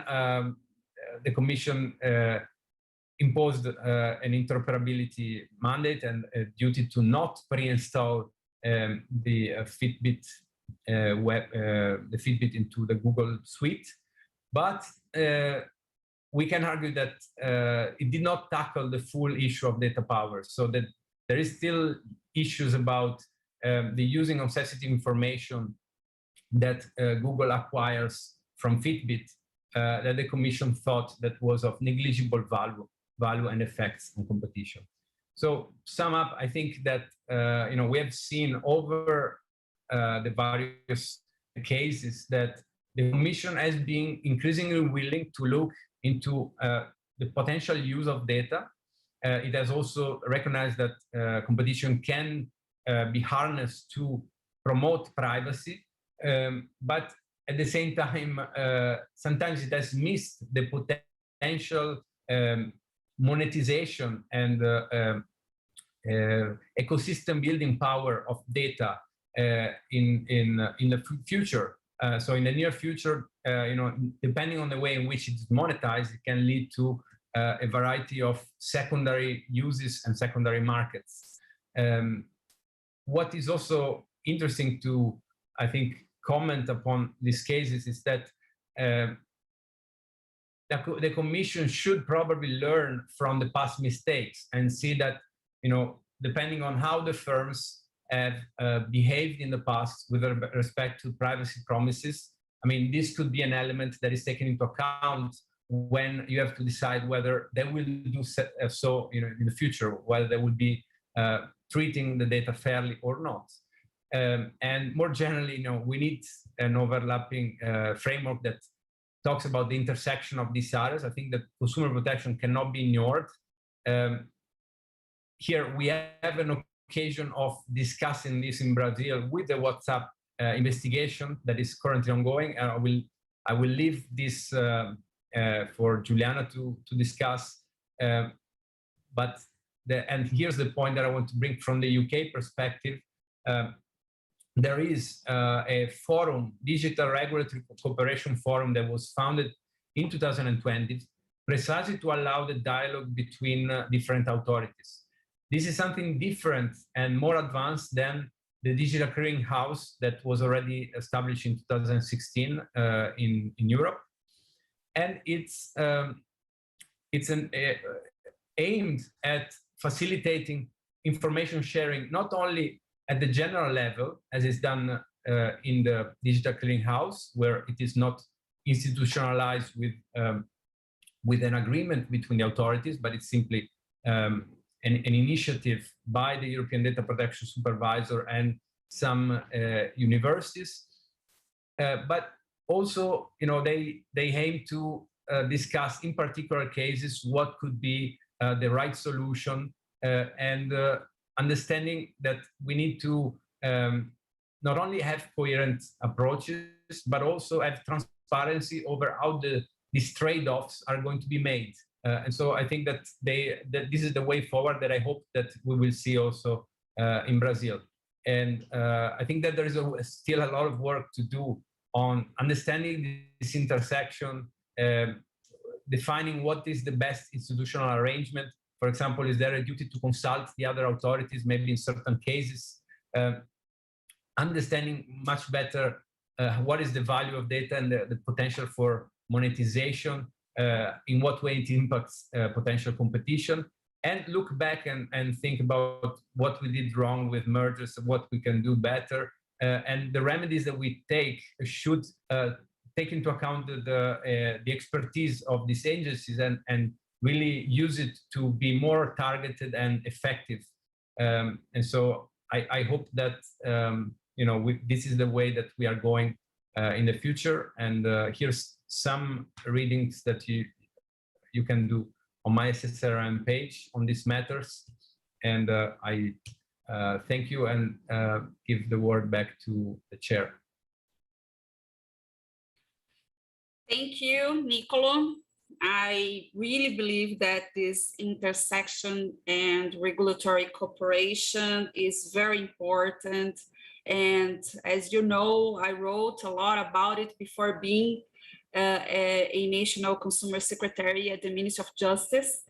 the Commission imposed an interoperability mandate and a duty to not pre-install the Fitbit into the Google suite, but we can argue that it did not tackle the full issue of data power, so that there is still issues about the using of sensitive information that Google acquires from Fitbit that the Commission thought that was of negligible value and effects on competition. So sum up, I think that we have seen over the various cases that the Commission has been increasingly willing to look into the potential use of data. It has also recognized that competition can be harnessed to promote privacy, but at the same time, sometimes it has missed the potential monetization and ecosystem building power of data in the future. So in the near future, depending on the way in which it is monetized, it can lead to a variety of secondary uses and secondary markets. What is also interesting to, I think, comment upon these cases is that the Commission should probably learn from the past mistakes and see that, depending on how the firms have behaved in the past with respect to privacy promises, I mean, this could be an element that is taken into account when you have to decide whether they will do so, in the future, whether they will be treating the data fairly or not. And more generally, we need an overlapping framework that talks about the intersection of these areas. I think that consumer protection cannot be ignored. Here we have an occasion of discussing this in Brazil with the WhatsApp investigation that is currently ongoing. And I will leave this for Juliana to discuss. And here's the point that I want to bring from the UK perspective. There is a forum, Digital Regulatory Cooperation Forum, that was founded in 2020, precisely to allow the dialogue between different authorities. This is something different and more advanced than the Digital Clearing House that was already established in 2016 in Europe. And it's aimed at facilitating information sharing, not only at the general level, as is done in the Digital Clearing House, where it is not institutionalized with an agreement between the authorities, but it's simply an initiative by the European Data Protection Supervisor and some universities. But also, they aim to discuss in particular cases what could be the right solution, and understanding that we need to not only have coherent approaches, but also have transparency over how these trade-offs are going to be made. And so I think that this is the way forward that I hope that we will see also in Brazil. And I think that there is still a lot of work to do on understanding this intersection, defining what is the best institutional arrangement. For example, is there a duty to consult the other authorities, maybe in certain cases, understanding much better what is the value of data and the potential for monetization, in what way it impacts potential competition, and look back and think about what we did wrong with mergers, what we can do better, and the remedies that we take should take into account the expertise of these agencies and really use it to be more targeted and effective. And so I hope that this is the way that we are going in the future. And here's some readings that you can do on my SSRM page on these matters. And I thank you and give the word back to the chair. Thank you, Nicolo. I really believe that this intersection and regulatory cooperation is very important. And as you know, I wrote a lot about it before being a National Consumer Secretary at the Ministry of Justice.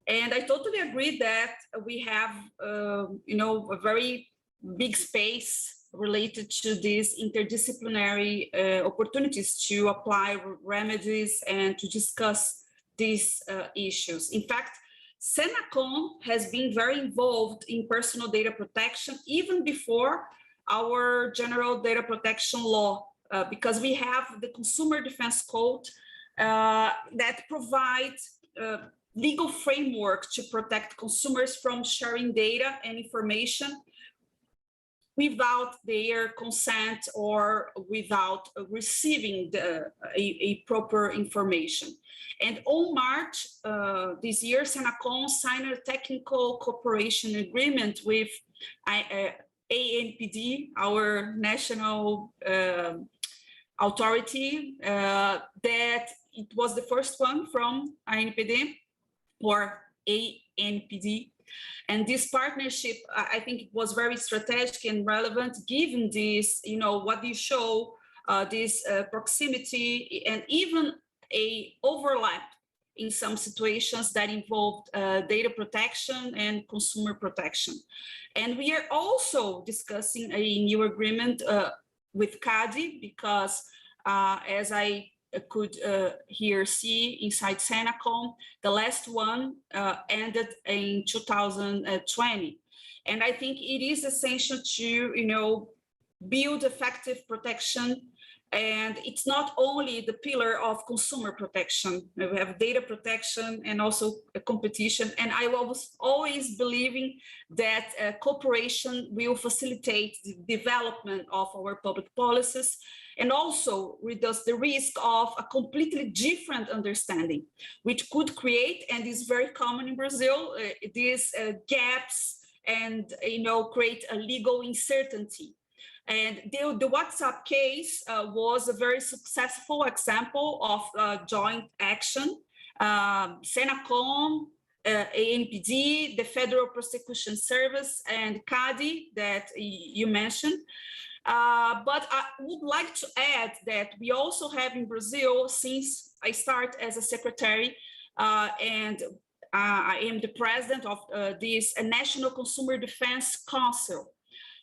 And I totally agree that we have, a very big space related to these interdisciplinary opportunities to apply remedies and to discuss these issues. In fact, Senacom has been very involved in personal data protection even before our general data protection law, because we have the Consumer Defense Code that provides legal framework to protect consumers from sharing data and information without their consent or without receiving a proper information. And on March this year, Senacom signed a technical cooperation agreement with ANPD, our national authority, that it was the first one from ANPD or ANPD. And this partnership, I think it was very strategic and relevant, given this, what you show, this proximity and even a overlap in some situations that involved data protection and consumer protection. And we are also discussing a new agreement with CADE, because as I could here see inside Senacom, the last one ended in 2020. And I think it is essential to, build effective protection. And it's not only the pillar of consumer protection. We have data protection and also competition. And I was always believing that cooperation will facilitate the development of our public policies and also reduce the risk of a completely different understanding, which could create, and is very common in Brazil, these gaps and create a legal uncertainty. And the WhatsApp case was a very successful example of joint action. Senacom, ANPD, the Federal Prosecution Service, and CADE that you mentioned. But I would like to add that we also have in Brazil, since I start as a secretary, and I am the president of this National Consumer Defense Council.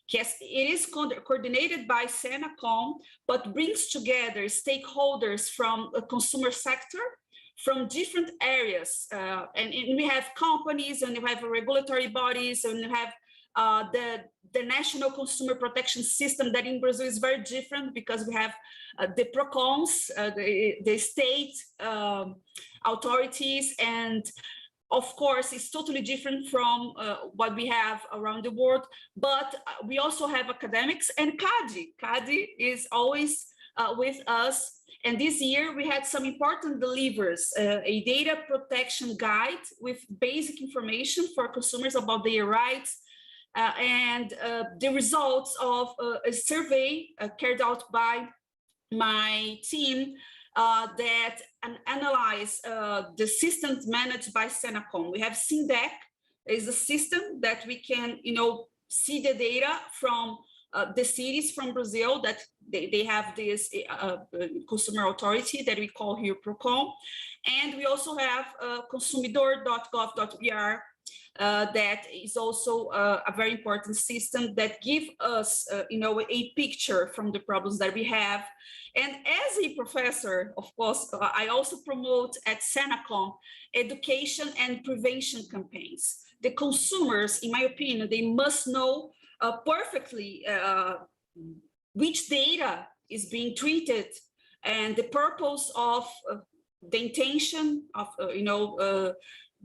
Yes, it is coordinated by Senacom, but brings together stakeholders from the consumer sector, from different areas. And we have companies, and we have regulatory bodies, and we have the National Consumer Protection System that in Brazil is very different because we have the PROCONs, the state authorities, and of course, it's totally different from what we have around the world, but we also have academics and CADE. CADE is always with us. And this year we had some important delivers, a data protection guide with basic information for consumers about their rights, and the results of a survey carried out by my team that analyze the systems managed by Senacom. We have SINDEC, is a system that we can, see the data from the cities from Brazil that they have this consumer authority that we call here PROCON. And we also have consumidor.gov.br that is also a very important system that gives us, a picture from the problems that we have. And as a professor, of course, I also promote at Senacom education and prevention campaigns. The consumers, in my opinion, they must know perfectly which data is being treated and the purpose of the intention of, and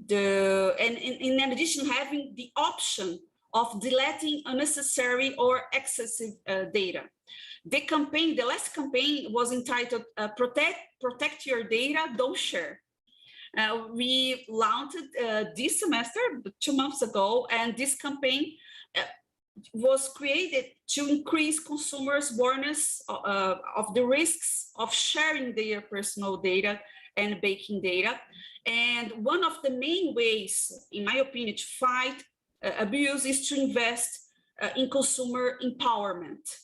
in addition, having the option of deleting unnecessary or excessive data. The campaign, the last campaign was entitled Protect Your Data, Don't Share. We launched this semester, 2 months ago, and this campaign was created to increase consumers' awareness of the risks of sharing their personal data and banking data. And one of the main ways, in my opinion, to fight abuse is to invest in consumer empowerment.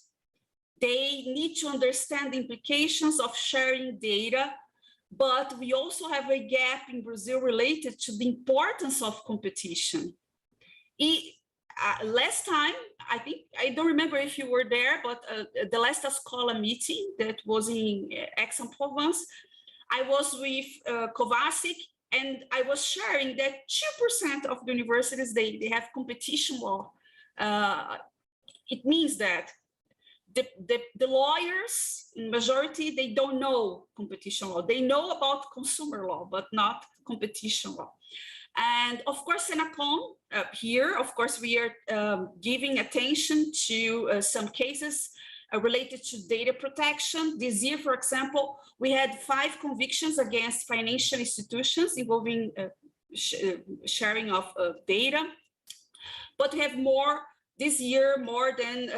They need to understand the implications of sharing data, but we also have a gap in Brazil related to the importance of competition. Last time, I don't remember if you were there, but the last Escola meeting that was in Aix-en-Provence, I was with Kovacic, and I was sharing that 2% of the universities, they have competition law. It means that the lawyers, in majority, they don't know competition law. They know about consumer law, but not competition law. And of course, Senacom here, of course, we are giving attention to some cases related to data protection. This year, for example, we had 5 convictions against financial institutions involving sharing of data. But we have more, this year, more than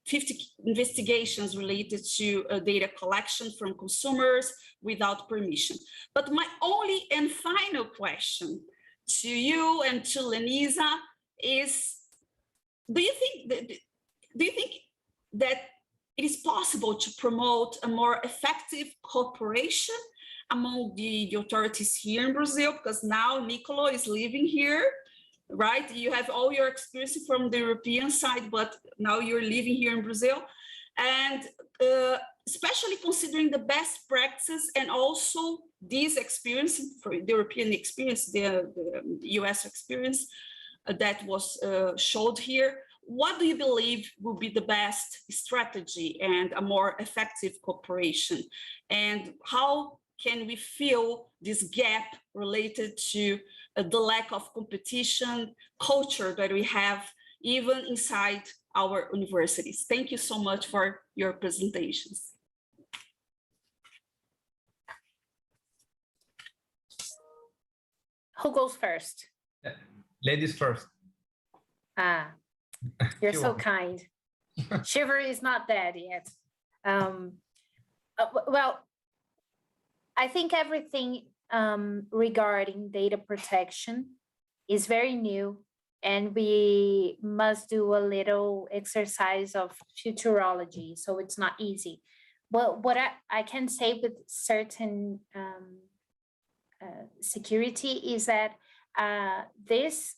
50 investigations related to data collection from consumers without permission. But my only and final question to you and to Lenisa is, do you think that it is possible to promote a more effective cooperation among the authorities here in Brazil? Because now Nicolo is living here, right? You have all your experience from the European side, but now you're living here in Brazil. And especially considering the best practices and also this experience, for the European experience, the US experience that was showed here, what do you believe will be the best strategy and a more effective cooperation? And how can we fill this gap related to the lack of competition culture that we have even inside our universities? Thank you so much for your presentations. Who goes first? Ladies first. Ah, you're She so won't. kind. Shiver is not dead yet. Well, I think everything regarding data protection is very new, and we must do a little exercise of futurology, so it's not easy. Well, what I can say with certain security is that this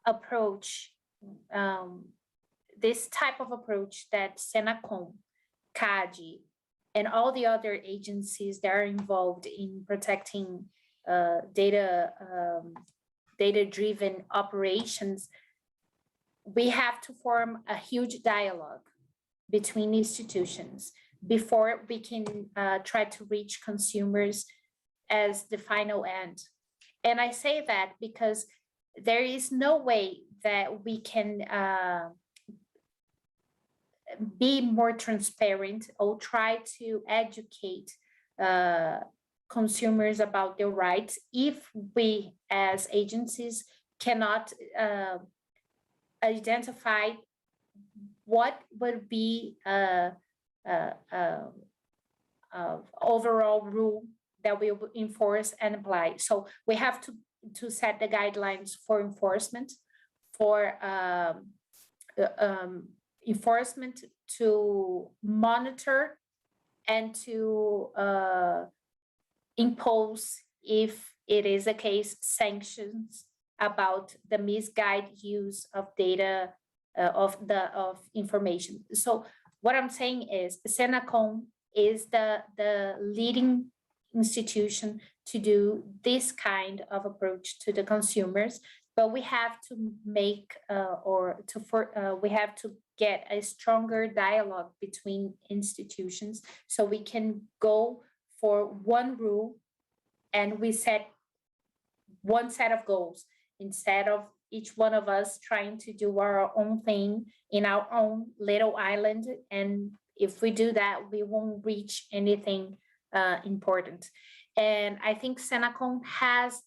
approach, this type of approach that Senacom, CADE, and all the other agencies that are involved in protecting data-driven operations, we have to form a huge dialogue between institutions before we can try to reach consumers as the final end. And I say that because there is no way that we can be more transparent or try to educate consumers about their rights if we as agencies cannot identify what would be overall rule that we will enforce and apply. So we have to set the guidelines for enforcement, to monitor and to impose, if it is a case, sanctions about the misguided use of data of information. So what I'm saying is Senacom is the leading institution to do this kind of approach to the consumers, but we have to make we have to get a stronger dialogue between institutions so we can go for one rule and we set one set of goals instead of each one of us trying to do our own thing in our own little island. And if we do that, we won't reach anything important. And I think Senacom has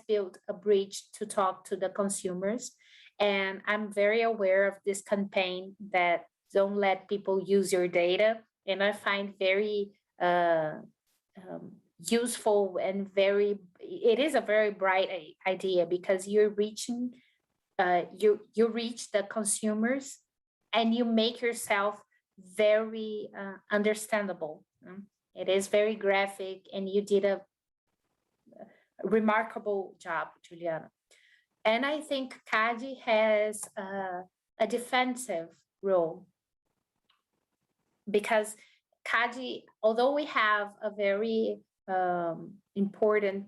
built a bridge to talk to the consumers. And I'm very aware of this campaign that don't let people use your data. And I find very useful and it is a very bright idea because you're reaching, you reach the consumers and you make yourself very understandable. It is very graphic and you did a remarkable job, Juliana. And I think CADE has a defensive role because CADE, although we have a very important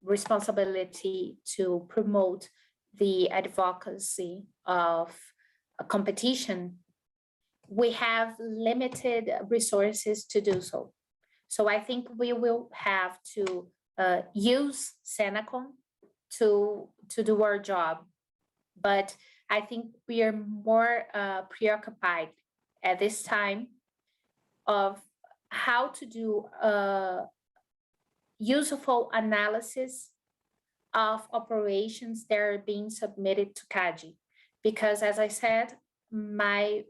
responsibility to promote the advocacy of a competition, we have limited resources to do so. So I think we will have to use Senacom to do our job. But I think we are more preoccupied at this time of how to do a useful analysis of operations that are being submitted to CADE. Because as I said, my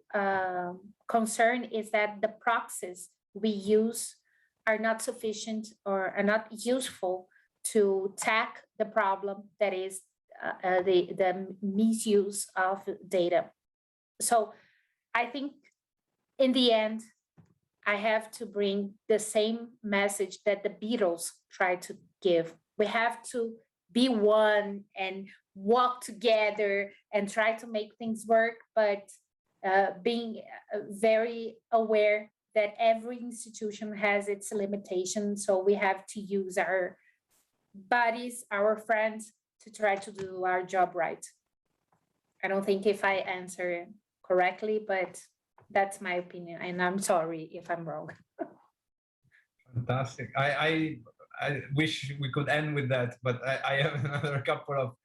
concern is that the proxies we use are not sufficient or are not useful to tackle the problem that is the misuse of data. So I think in the end, I have to bring the same message that the Beatles tried to give. We have to be one and walk together and try to make things work, but being very aware that every institution has its limitations. So we have to use our buddies, our friends, to try to do our job right. I don't think if I answer correctly, but that's my opinion. And I'm sorry if I'm wrong. Fantastic. I wish we could end with that, but I have another couple of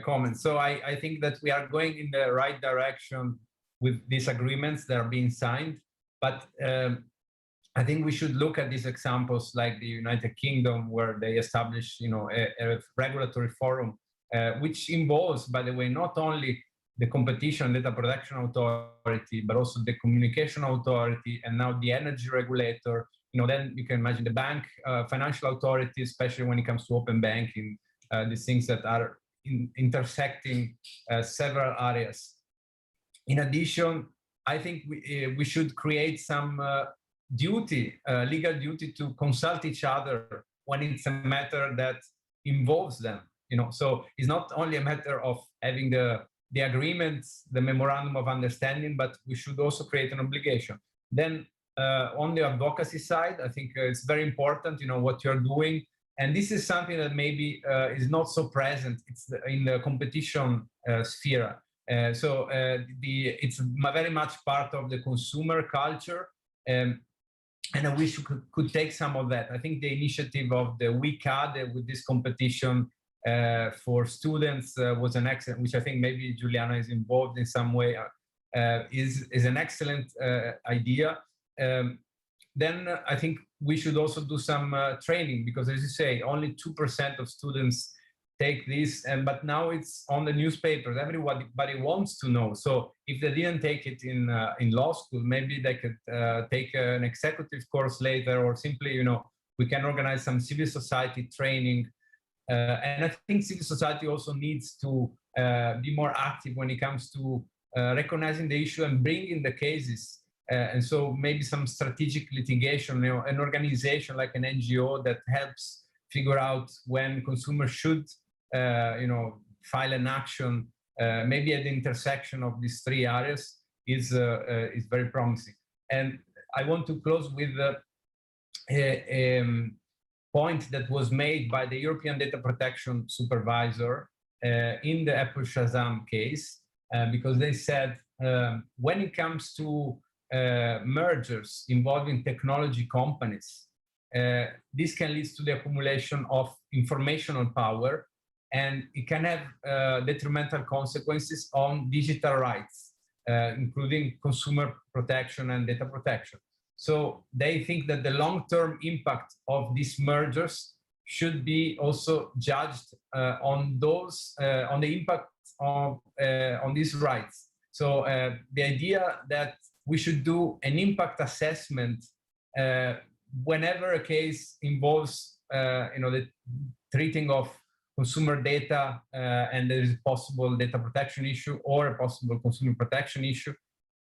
comments. So I think that we are going in the right direction with these agreements that are being signed, but I think we should look at these examples like the United Kingdom, where they established, a regulatory forum, which involves, by the way, not only the Competition Data Protection Authority, but also the Communication Authority, and now the Energy Regulator. Then you can imagine the bank, financial authority, especially when it comes to open banking, these things that are intersecting several areas. In addition, I think we should create some legal duty to consult each other when it's a matter that involves them. So it's not only a matter of having the agreements, the memorandum of understanding, but we should also create an obligation. Then on the advocacy side, I think it's very important, what you're doing. And this is something that maybe is not so present. It's in the competition sphere. So it's very much part of the consumer culture. And I wish we could take some of that. I think the initiative of the CADE with this competition for students was an excellent, which I think maybe Juliana is involved in some way, is an excellent idea. Then I think we should also do some training, because as you say, only 2% of students take this, but now it's on the newspapers. Everybody wants to know. So if they didn't take it in law school, maybe they could take an executive course later, or simply, we can organize some civil society training. And I think civil society also needs to be more active when it comes to recognizing the issue and bringing the cases. And so maybe some strategic litigation, an organization like an NGO that helps figure out when consumers should, file an action, maybe at the intersection of these three areas is very promising. And I want to close with a point that was made by the European Data Protection Supervisor in the Apple Shazam case, because they said when it comes to mergers involving technology companies, this can lead to the accumulation of informational power, and it can have detrimental consequences on digital rights, including consumer protection and data protection. So they think that the long-term impact of these mergers should be also judged on the impact on these rights. So the idea that we should do an impact assessment whenever a case involves, the treating of consumer data and there is a possible data protection issue or a possible consumer protection issue.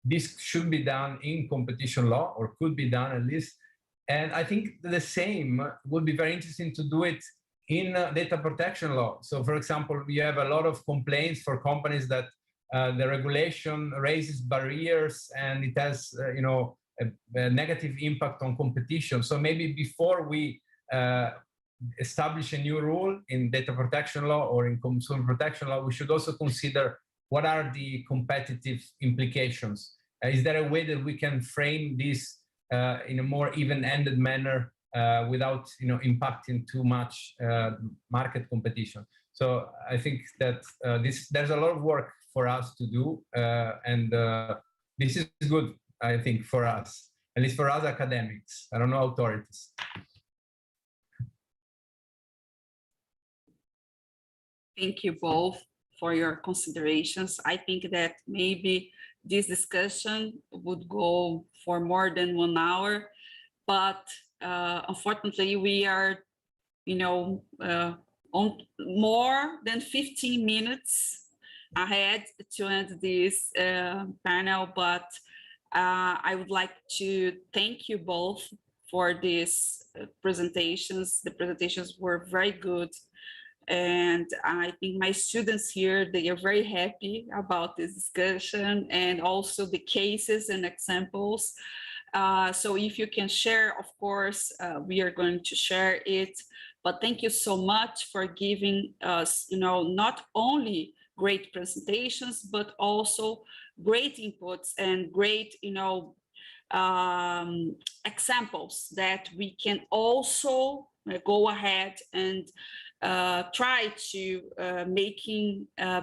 This should be done in competition law, or could be done at least. And I think the same would be very interesting to do it in data protection law. So for example, we have a lot of complaints for companies that the regulation raises barriers and it has, a negative impact on competition. So maybe before we establish a new rule in data protection law or in consumer protection law, we should also consider what are the competitive implications. Is there a way that we can frame this in a more even-handed manner without, impacting too much market competition? So I think that there's a lot of work for us to do, and this is good, I think, for us, at least for us academics. I don't know authorities. Thank you both for your considerations. I think that maybe this discussion would go for more than 1 hour, but unfortunately we are, on more than 15 minutes ahead to end this panel, but I would like to thank you both for these presentations. The presentations were very good. And I think my students here, they are very happy about this discussion and also the cases and examples. So if you can share, of course, we are going to share it. But thank you so much for giving us, not only great presentations, but also great inputs and great, examples that we can also go ahead and try to making a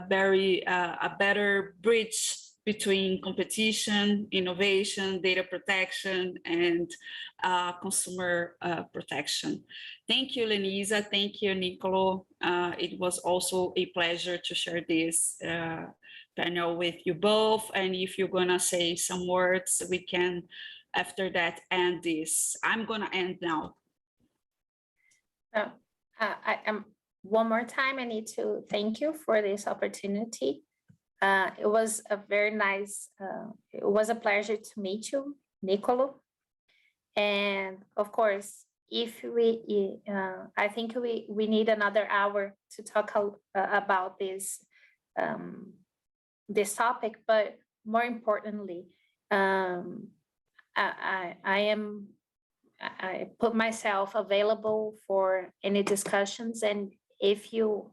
better bridge between competition, innovation, data protection, and consumer protection. Thank you, Lenisa. Thank you, Nicolo. It was also a pleasure to share this panel with you both. And if you're gonna say some words, we can, after that, end this. I'm gonna end now. One more time, I need to thank you for this opportunity. It was a very nice, it was a pleasure to meet you, Nicolo. And of course, if we, I think we need another hour to talk about this, this topic, but more importantly, I put myself available for any discussions, and if you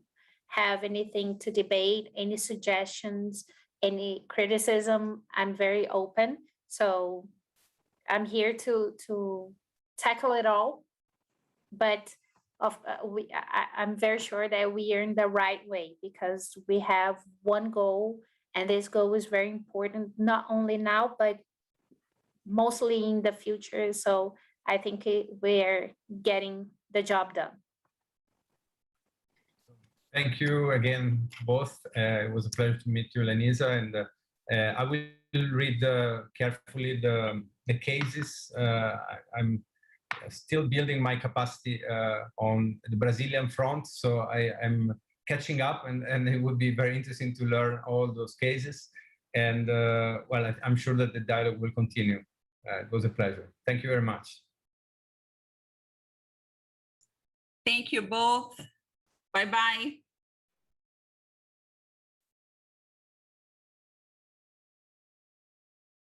have anything to debate, any suggestions, any criticism, I'm very open. So I'm here to tackle it all, but I'm very sure that we are in the right way because we have one goal, and this goal is very important, not only now, but mostly in the future. So I think we're getting the job done. Thank you again, both. It was a pleasure to meet you, Lenisa, and I will read carefully the cases. I'm still building my capacity on the Brazilian front, so I'm catching up, and it would be very interesting to learn all those cases. And well, I'm sure that the dialogue will continue. It was a pleasure. Thank you very much. Thank you both. Bye-bye.